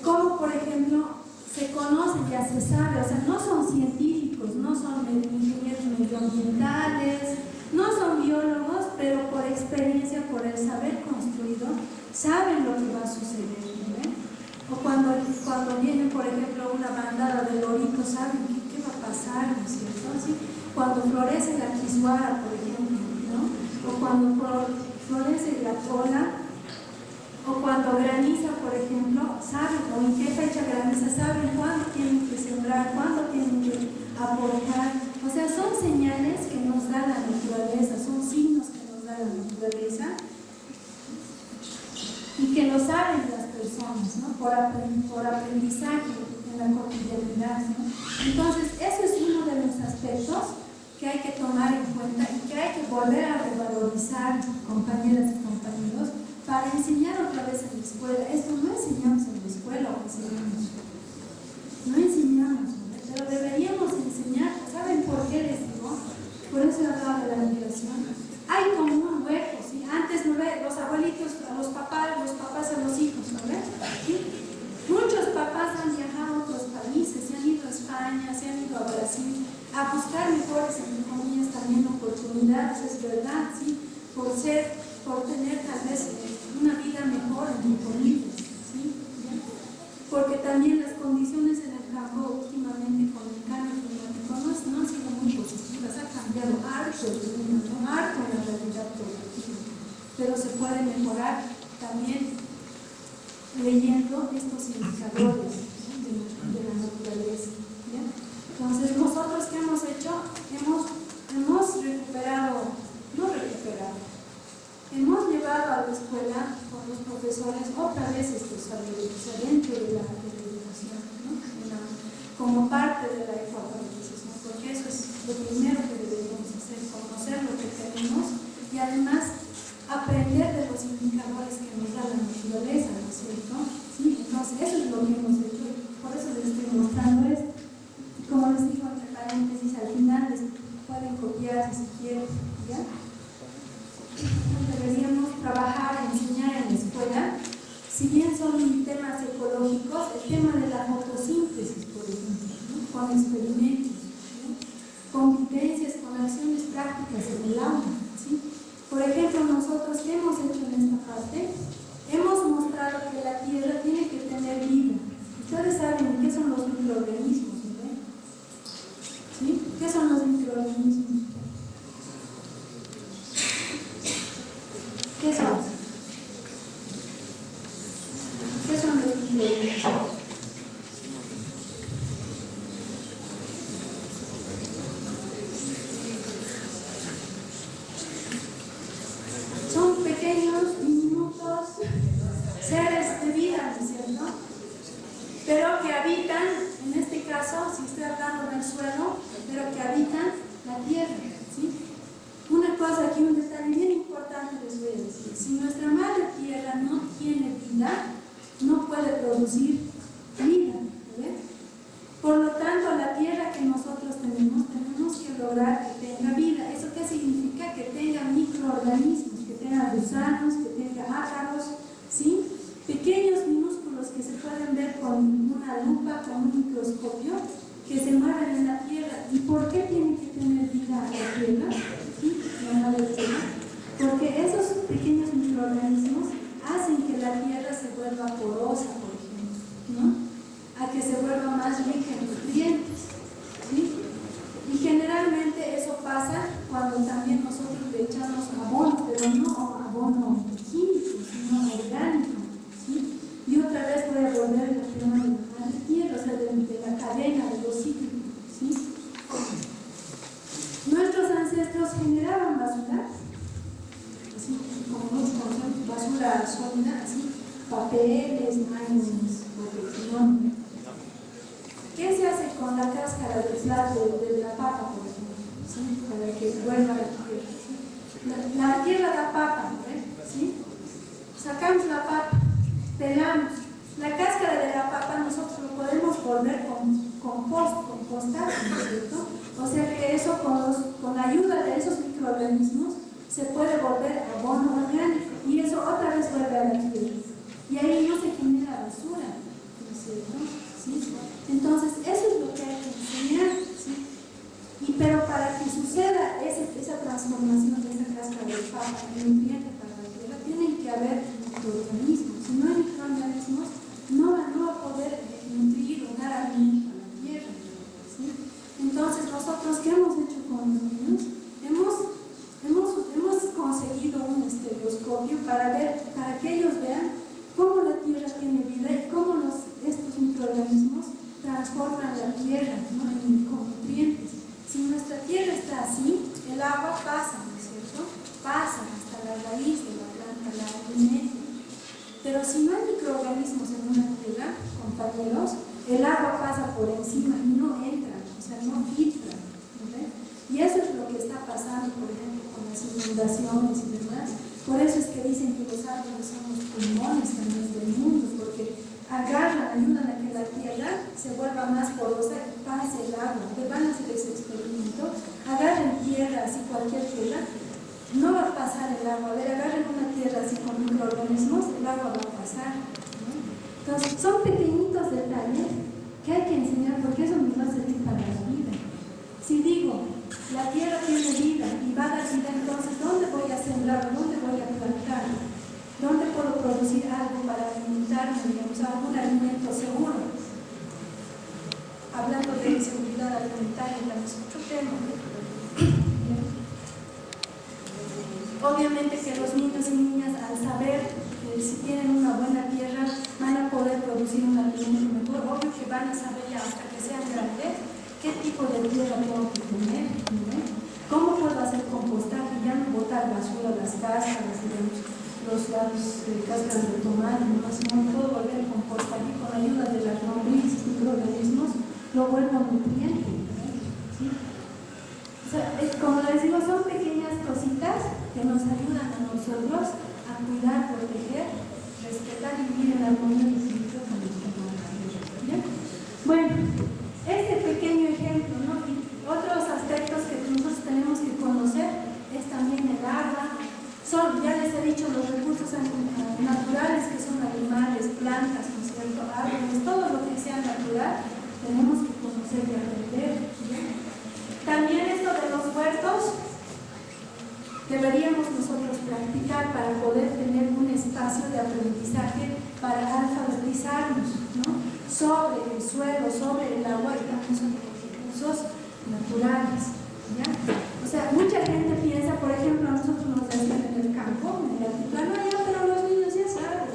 cómo, por ejemplo, se conoce, ya se sabe, o sea, no son científicos, no son ingenieros medioambientales, no son biólogos, pero por experiencia, por el saber construido, saben lo que va a suceder, ¿no? O cuando viene, por ejemplo, una bandada de loritos, saben qué va a pasar, ¿no es cierto? ¿Sí? Cuando florece la quisuara, por ejemplo, ¿no? O cuando florece la cola, o cuando graniza, por ejemplo, saben, o en qué fecha graniza, saben cuándo tienen que sembrar, cuándo tienen que aportar. O sea, son señales que nos da la naturaleza, son signos que nos da la naturaleza y que lo saben las personas, ¿no? Por aprendizaje en la cotidianidad, ¿no? Entonces, eso es uno de los aspectos que hay que tomar en cuenta y que hay que volver a revalorizar, compañeras y compañeros, para enseñar otra vez en la escuela. Esto no enseñamos en la escuela, no enseñamos, pero deberíamos enseñar. ¿Saben por qué les digo? Por eso hablaba de la migración. Hay como un hueco, ¿sí? Antes, ¿no ve? Los abuelitos a los papás a los hijos, ¿no ve? ¿Sí? Muchos papás han viajado a otros países, se han ido a España, se han ido a Brasil, a buscar mejores, entre comillas, también oportunidades, es verdad, ¿sí? Por tener tal vez una vida mejor, entre comillas, ¿sí? Porque también las condiciones en el campo últimamente con el cambio climático no han sido muy positivas, ha cambiado harto el clima, ¿no? Harto en la realidad productiva, pero se puede mejorar también leyendo estos indicadores, ¿sí? de la naturaleza, ¿ya? Entonces, nosotros, ¿qué hemos hecho? Hemos hemos llevado a la escuela con los profesores otra vez estos saberes dentro de la educación, ¿no? Como parte de la alfabetización, porque eso es lo primero que debemos hacer, conocer lo que tenemos y además aprender de los indicadores que nos da la naturaleza, ¿no es cierto? ¿Sí? Entonces, eso es lo que hemos hecho, por eso les estoy mostrando esto. Como les digo entre paréntesis, al final les pueden copiar si quieren, ¿ya? Deberíamos trabajar, enseñar en la escuela, si bien son temas ecológicos, el tema de la fotosíntesis, por ejemplo, ¿no? Con experimentos, ¿no? Con vivencias, con acciones prácticas en el aula, ¿sí? Por ejemplo, nosotros, ¿qué hemos hecho en esta parte? Hemos mostrado que la tierra tiene que tener vida. Ustedes saben qué son los microorganismos, ¿no? ¿Sí? ¿Qué son los microorganismos? ¿Qué son? ¿Qué son los microorganismos? Son pequeños, diminutos seres de vida, ¿no es cierto? Pero que habitan, en este caso, si estoy hablando del suelo, pero que habitan la tierra, ¿sí? Una cosa aquí, un detalle bien importante les voy a decir: si nuestra madre tierra no tiene vida, no puede producir vida, ¿verdad? Por lo tanto, la tierra que nosotros tenemos que lograr que tenga vida. ¿Eso qué significa? Que tenga microorganismos, que tenga gusanos, que tenga ácaros, ¿sí? Pequeños minúsculos que se pueden ver con una lupa, con un microscopio, que se mueven en la tierra. ¿Y por qué tiene que tener vida la tierra? ¿Sí? La madre tierra. Porque esos pequeños microorganismos hacen que la tierra se vuelva porosa, por ejemplo, ¿no? A que se vuelva más rica en nutrientes, ¿sí? Y generalmente eso pasa cuando también nosotros le echamos abono, pero no abono químico, sino orgánico, ¿sí? Y otra vez voy a volver al tema de la madre tierra, o sea, de la cadena de los cíclicos, ¿sí? Nuestros ancestros generaban basura, así como nos conocemos, basura sólida, así, papeles, maíz, protección. ¿Qué se hace con la cáscara del plato de la papa, por ejemplo? ¿Sí? Para que vuelva a la tierra, ¿sí? La tierra da papa, ¿no? ¿Sí? Sacamos la papa, pelamos, La cáscara de la papa nosotros lo podemos volver compostar, ¿no es cierto? O sea que eso con la ayuda de esos microorganismos se puede volver abono orgánico y eso otra vez vuelve a la tierra. Y ahí no se genera basura, ¿no es cierto? ¿Sí? Entonces, eso es lo que hay que enseñar, ¿sí? Pero para que suceda esa transformación de esa cáscara de papa en nutriente para la tierra, tienen que haber microorganismos. Si no hay microorganismos, no va a poder nutrir o dar alimento a la tierra, ¿sí? Entonces, nosotros, ¿qué hemos hecho con los niños? Hemos conseguido un estereoscopio para que ellos vean cómo la tierra tiene vida y cómo estos microorganismos transforman la tierra, ¿no?, en nutrientes. Si nuestra tierra está así, el agua pasa, ¿no es cierto? Pasa hasta la raíz de la planta, la alimenta. Pero si no hay microorganismos en una tierra, compañeros, el agua pasa por encima y no entra, o sea, no filtra, ¿no? Y eso es lo que está pasando, por ejemplo, con las inundaciones y demás. Por eso es que dicen que los árboles son los pulmones también del mundo, porque agarran, ayudan a que la tierra se vuelva más porosa y pase el agua. Que van a hacer ese experimento, agarren tierra, así cualquier tierra, no va a pasar el agua. A ver, agarren una tierra así con microorganismos, el agua va a pasar, ¿no? Entonces, son pequeñitos detalles que hay que enseñar porque eso nos va a servir para la vida. Si digo, la tierra tiene vida y va a dar vida, entonces, ¿dónde voy a sembrar? ¿Dónde voy a plantar? ¿Dónde puedo producir algo para alimentarme, digamos, algún alimento seguro? Hablando de inseguridad alimentaria, también es otro tema. Obviamente que los niños y niñas, al saber que si tienen una buena tierra, van a poder producir un alimento mejor. Obvio que van a saber ya hasta que sean grandes qué tipo de tierra tengo que tener, ¿no? ¿Cómo puedo hacer compostaje? Ya no botar basura, las cáscaras, digamos, las cáscaras de tomate, no puedo volver a compostaje con la ayuda de las lombrices, microorganismos, lo vuelvo nutriente, ¿no? ¿Sí? O sea, como les digo, son pequeñas cositas que nos ayudan a nosotros a cuidar, proteger, respetar y vivir en armonía y equilibrio con nuestra tierra. Bueno, este pequeño ejemplo, ¿no? Y otros aspectos que nosotros tenemos que conocer es también el agua. Ya les he dicho los recursos naturales que son animales, plantas, ¿no es cierto?, árboles, todo lo que sea natural, tenemos que conocer y aprender, ¿sí? También esto de los huertos deberíamos nosotros practicar para poder tener un espacio de aprendizaje para alfabetizarnos, ¿no?, sobre el suelo, sobre el agua y también sobre los recursos naturales, ¿ya? O sea, mucha gente piensa, por ejemplo, a nosotros nos decían en el campo, en el altiplano, pero los niños ya saben,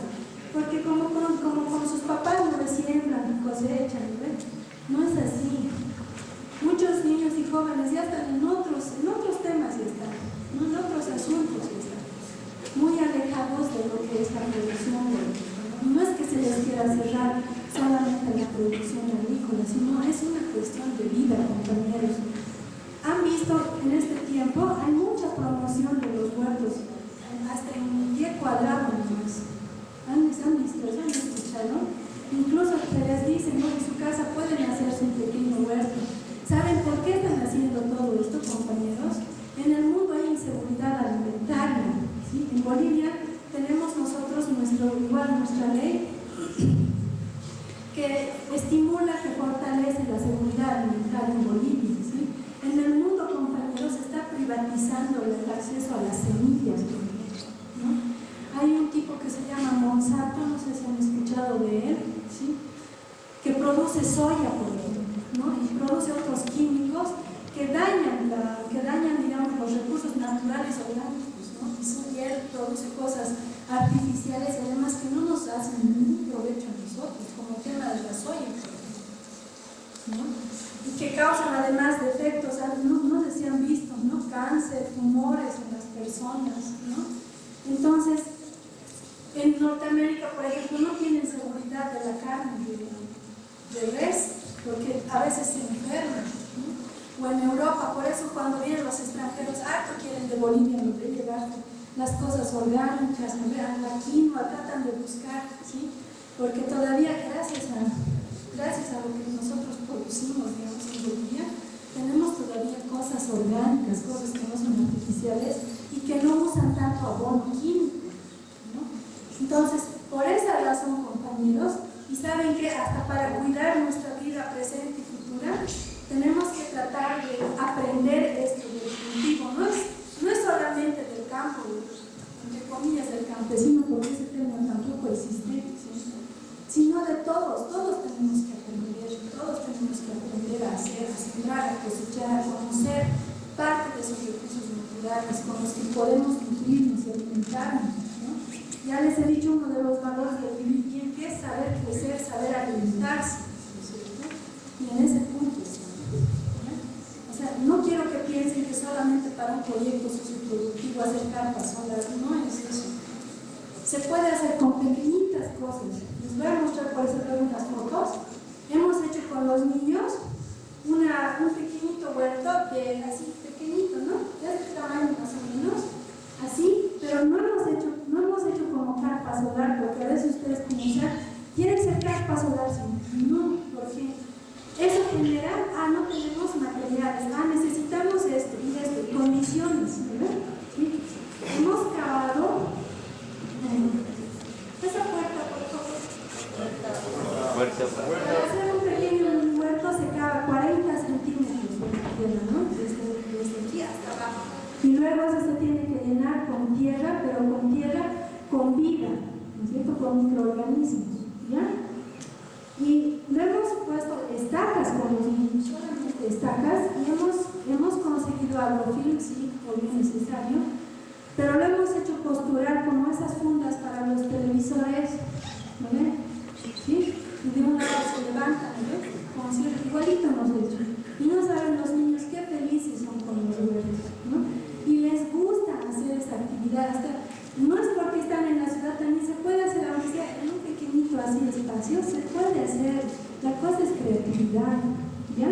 porque como con sus papás no siembran, cosechan, ¿ven? No es así. Muchos niños y jóvenes ya están en otros temas, ya están, ¿no?, en otros asuntos, ya están muy alejados de lo que es la producción, ¿no? No es que se les quiera cerrar solamente la producción agrícola, sino es una cuestión de vida, compañeros. Han visto en este tiempo, hay mucha promoción de los huertos, hasta en pie cuadrado nomás. ¿Han visto? ¿Han escuchado? Incluso que les dicen, ¿no?, en su casa pueden hacerse un pequeño huerto. ¿Saben por qué están haciendo todo esto, compañeros? En el mundo hay inseguridad alimentaria, ¿sí? En Bolivia tenemos nosotros nuestra ley que estimula, que fortalece la seguridad alimentaria en Bolivia, ¿sí? En el mundo, compañeros, se está privatizando el acceso a las semillas, ¿no? Hay un tipo que se llama Monsanto, no sé si han escuchado de él, ¿sí?, que produce soya, por ejemplo, ¿no?, y produce otros químicos que dañan, digamos, los recursos naturales orgánicos, ¿no? Y él produce cosas artificiales y además que no nos hacen ningún provecho a nosotros, como el tema de la soya, ¿no?, y que causan además defectos, no sé si han visto, ¿no?, cáncer, tumores en las personas, ¿no? Entonces, en Norteamérica, por ejemplo, no tienen seguridad de la carne de res, porque a veces se enferman, ¿no? O en Europa, por eso cuando vienen los extranjeros, harto quieren de Bolivia, no llevar las cosas orgánicas, ¿no?, la quinoa, tratan de buscar, ¿sí? porque todavía gracias a lo que nosotros producimos, digamos, en Bolivia, tenemos todavía cosas orgánicas, cosas que no son artificiales y que no usan tanto abono químico, ¿no? Entonces, por esa razón, compañeros, y saben que hasta para cuidar nuestra vida presente y futura, tenemos que tratar de aprender esto del cultivo. No es solamente del campo, entre comillas, del campesino, porque ese término tampoco existe, ¿sí? Sino de todos tenemos que aprender, todos tenemos que aprender a hacer, a sembrar, a cosechar, a conocer parte de esos recursos naturales con los que podemos nutrirnos y alimentarnos, ¿no? Ya les he dicho uno de los valores de vivir bien, que es saber crecer, saber alimentarse, ¿no es cierto? Y en ese punto estamos, ¿no? O sea, no quiero que piensen que solamente para un proyecto socioproductivo hacer carpas solas, no es eso. Se puede hacer con pequeñitas cosas. Les voy a mostrar por ejemplo unas fotos. Hemos hecho con los niños un pequeñito huerto así pequeñito, ¿no? De este tamaño más o menos, así, pero no hemos hecho como carpa solar, porque a veces ustedes como quieren ser carpa solar, no, porque eso genera, no tenemos materiales, necesitamos esto y condiciones, ¿verdad? ¿Sí? Hemos cavado esa puerta, por favor. Para hacer un pequeño huerto se cava 40 centímetros de tierra, ¿no? Desde aquí hasta abajo. Y luego eso se tiene que llenar con tierra, pero con tierra con vida, ¿no es cierto? Con microorganismos, ¿ya? Y le hemos puesto estacas con los niños, solamente estacas, y hemos conseguido agrofilm, sí, por bien necesario. Pero lo hemos hecho posturar como esas fundas para los televisores, ¿no ven? ¿Sí? Y de un lado se levantan, ¿no ven? Como cierto, igualito hemos hecho. Y no saben los niños qué felices son con los huertos, ¿no? Y les gusta hacer esa actividad. No es porque están en la ciudad, también se puede hacer, aunque sea en un pequeñito así espacio, se puede hacer. La cosa es creatividad, ¿ya?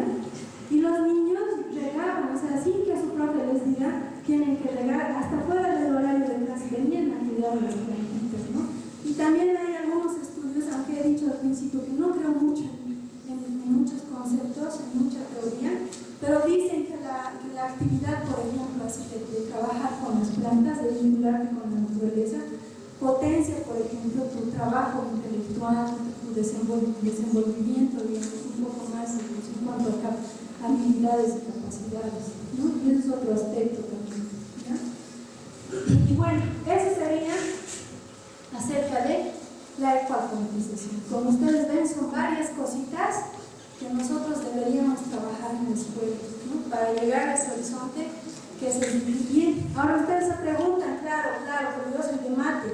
Y los niños regaban, o sea, sin que su profe les diga, tienen que regar hasta fuera del horario de clase, venían a cuidar de las plantitas, ¿no? Y también hay algunos estudios, aunque he dicho al principio que no creo mucho en muchos conceptos, en mucha teoría, pero dicen que la actividad, por ejemplo, así de trabajar con las plantas, de vincularte con la naturaleza, potencia, por ejemplo, tu trabajo intelectual, tu desenvolvimiento, digamos, un poco más en cuanto a habilidades y capacidades, ¿no? Y ese es otro aspecto también, ¿ya? Y bueno, eso sería acerca de la ecoautomatización. Como ustedes ven, son varias cositas que nosotros deberíamos trabajar en la escuela, ¿no? Para llegar a ese horizonte que es el vivir bien. Ahora ustedes se preguntan, claro, pero yo soy de mate,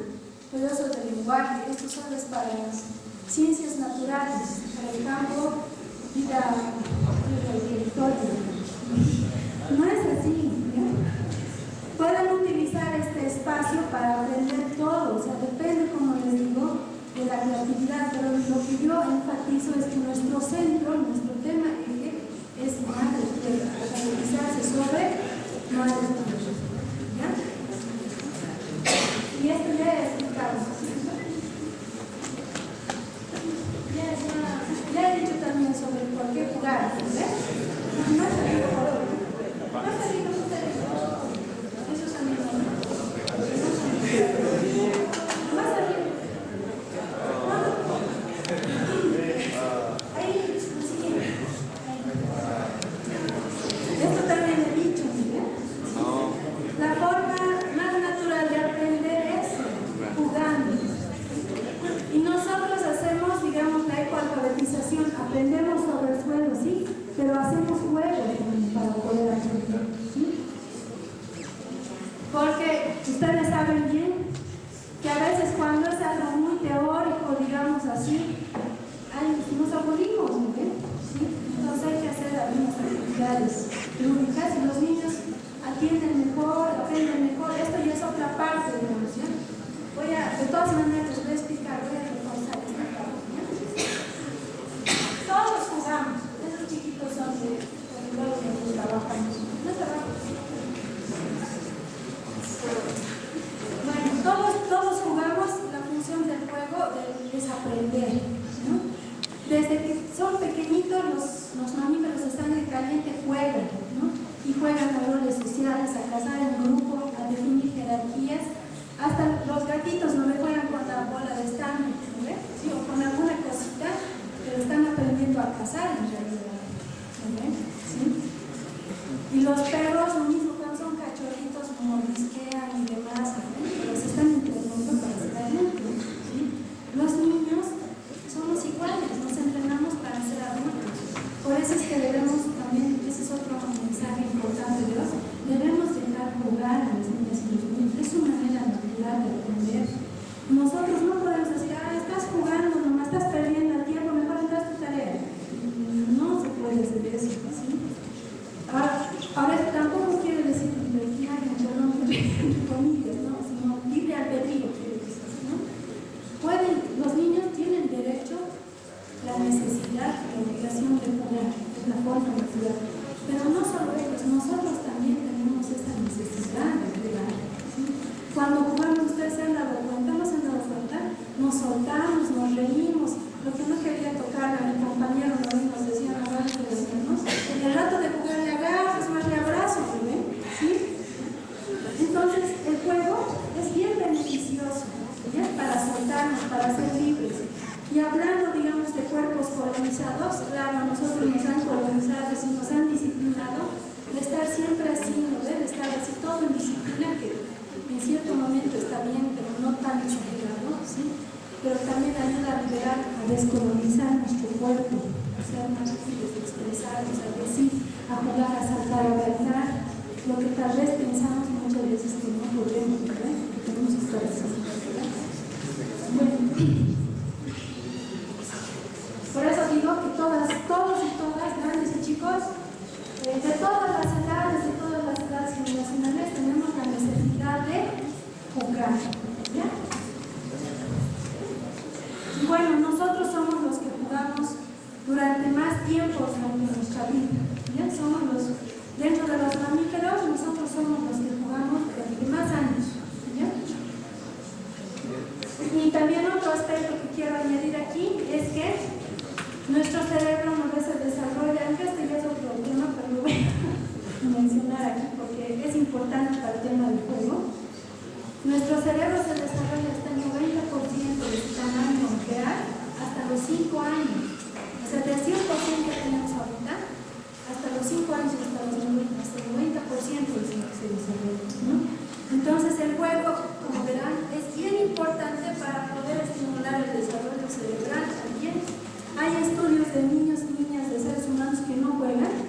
pero yo soy de lenguaje, esto solo es para las ciencias naturales, para el campo, vida del territorio. No es así, ¿ya? Pueden utilizar este espacio para aprender todo, o sea, depende, como les digo, de la creatividad, pero lo que yo enfatizo es que nuestro centro, nuestro tema es madre tierra, realizarse sobre madre tierra, ¿ya? Y esto ya he explicado. Ya he dicho también sobre por qué jugar, ¿ves? No ha salido por hoy. No ha salido ustedes. Esos amigos. No ha salido. Ahí, siguiente. Esto también he dicho, ¿sí? La forma más natural de aprender es jugando. Y nosotros hacemos, digamos, la ecoalfabetización, aprendemos sobre el suelo, sí, pero hacemos juegos para poder aprender, ¿sí? Porque ustedes saben bien que a veces cuando es algo muy teórico, digamos así, nos aburrimos, ¿no? ¿Sí? Entonces hay que hacer algunas actividades lúdicas y los niños atienden mejor, aprenden mejor. Esto ya es otra parte, digamos, ¿ya? De todas maneras les voy a explicar, voy a reforzar esta parte, ¿ya? Todos jugamos, esos chiquitos son de los que trabajamos. No trabajamos. Bueno, todos jugamos, la función del juego es aprender, Y los perros, lo mismo, cuando son cachorritos, mordisquean y demás, los están entrenando para ser adultos, ¿sí? Los niños somos iguales, nos entrenamos para ser adultos. Por eso es que debemos también, ese es otro mensaje importante de Dios, debemos dejar jugar a las niñas y los niños. Es una manera natural de aprender. Nosotros no podemos decir, estás jugando, nomás estás perdiendo el tiempo, mejor haz tu tarea. No se puede hacer eso, ¿sí? Ahora tampoco quiero decir libertinaje, perdón, entre comillas, ¿no? Sino libre albedrío, quiero decir, ¿no? Los niños tienen derecho, la necesidad, la obligación de jugar, es la forma natural. Pero no solo ellos, nosotros también tenemos esa necesidad de jugar, ¿sí? Cuando jugamos, ustedes se han dado cuenta, nos soltamos, nos reímos. Lo que no quería tocar a mi compañero, nos decían agarrar de los manos. En el rato de jugar le agarras, más le abrazo, ¿ven? ¿Sí? Entonces, el juego es bien beneficioso, ¿ya? Para soltarnos, para ser libres. Y hablando, digamos, de cuerpos colonizados, claro, a nosotros nos han colonizado y nos han disciplinado de estar siempre así, ¿no? De estar así, todo en disciplina, que en cierto momento está bien, pero no tan exagerado, ¿sí? Pero también ayuda a liberar, a descolonizar nuestro cuerpo, a ser más libres de expresarnos, a decir, a jugar, a saltar, a bailar, lo que tal vez pensamos muchas veces que no podemos, ¿verdad? Que tenemos que estar así, ¿verdad? Bueno, por eso digo que todos y todas, grandes y chicos, de todas las edades generacionales, tenemos la necesidad de jugar, ¿ya? Y bueno, nosotros somos los que jugamos durante más tiempo durante nuestra vida, ¿ya? Dentro de los mamíferos, nosotros somos los que jugamos durante más años, ¿ya? Y también otro aspecto que quiero añadir aquí es que nuestro cerebro una vez se desarrolla, aunque este ya es otro tema, pero lo voy a mencionar aquí porque es importante para el tema del juego. Nuestro cerebro se desarrolla hasta el 90% de su tamaño real hasta los 5 años. O sea, del 100% que tenemos ahorita, hasta los 5 años, hasta el 90% es lo que se desarrolla, ¿no? Entonces, el juego, como verán, es bien importante para poder estimular el desarrollo cerebral también. Hay estudios de niños y niñas, de seres humanos que no juegan,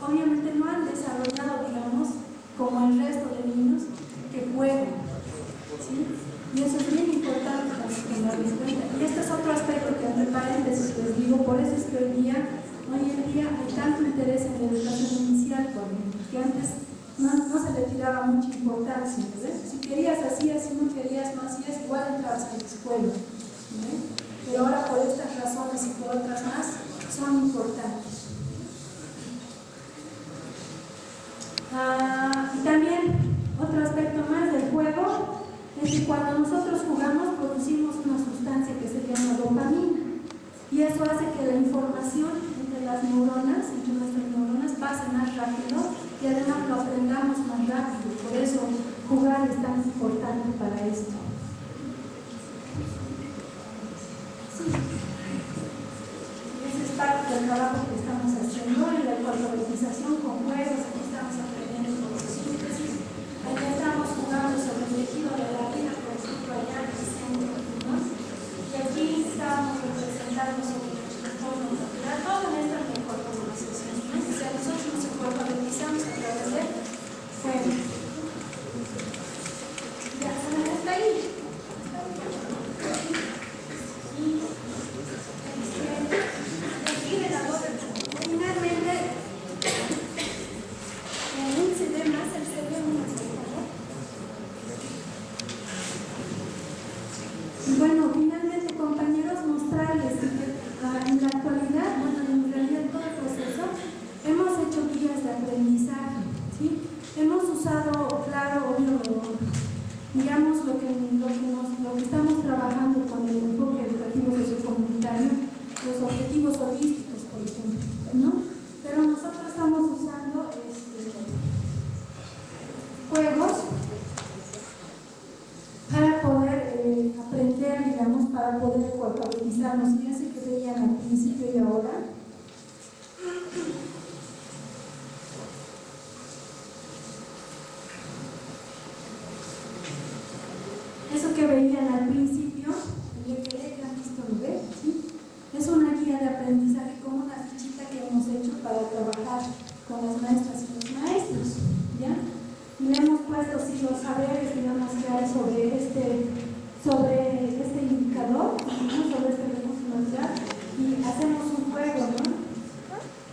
obviamente no han desarrollado, digamos, como el resto de niños que juegan, ¿sí? Y eso es bien importante para que lo den cuenta. Y este es otro aspecto que, entre paréntesis, les digo, por eso es que hoy en día hay tanto interés en la educación inicial, por ejemplo, que antes no se le tiraba mucha importancia, ¿ves? Si querías hacías, si no querías no hacías, igual entrabas a la escuela, ¿ves? Pero ahora por estas razones y por otras más son importantes. Y también otro aspecto más del juego es que cuando nosotros jugamos producimos una sustancia que se llama dopamina y eso hace que la información entre las neuronas, entre nuestras neuronas, pase más rápido y además lo aprendamos más rápido. Por eso jugar es tan importante para esto. Sí. Ese es parte del trabajo que estamos haciendo en la alfabetización con juegos. Aquí estamos aprendiendo fotosíntesis. Allá estamos jugando sobre el tejido de la vida, por ejemplo, allá en el centro, ¿no? Y aquí estamos representando sobre nuestro entorno natural, todo en esta alfabetización, ¿no? O sea, nosotros nos alfabetizamos a través de juegos. Ya, hasta ahí. Finalmente, un CD más, el CD 1, por favor. Bueno, finalmente, compañeros, mostrarles que en la actualidad, bueno, en realidad todo el proceso, hemos hecho guías de aprendizaje, ¿sí? Hemos usado, claro, digamos, lo que estamos trabajando con el enfoque educativo sociocomunitario, los objetivos holísticos, por ejemplo, ¿no? Pero nosotros estamos usando juegos para poder aprender, digamos, para poder alfabetizarnos. Fíjense que veían al principio y ahora. con las maestras y los maestros, ¿ya? Le hemos puesto sí, los saberes, digamos, que hay sobre este indicador, ¿no? Sobre este recurso natural, y hacemos un juego, ¿no?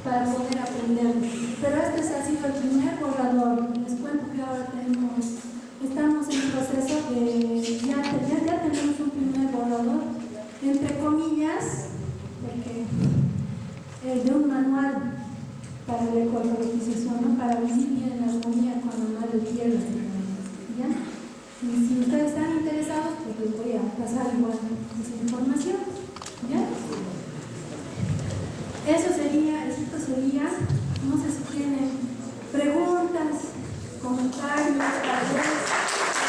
Para poder aprender. Pero este ha sido el primer borrador. Les cuento que ahora estamos en proceso de, ya tenemos un primer borrador, entre comillas, de un manual para la ecologicización, ¿no? Para vivir bien en armonía con la madre tierra, ¿ya? Y si ustedes están interesados, pues les voy a pasar igual esa información, ¿ya? Esto sería, no sé si tienen preguntas, comentarios, tal vez.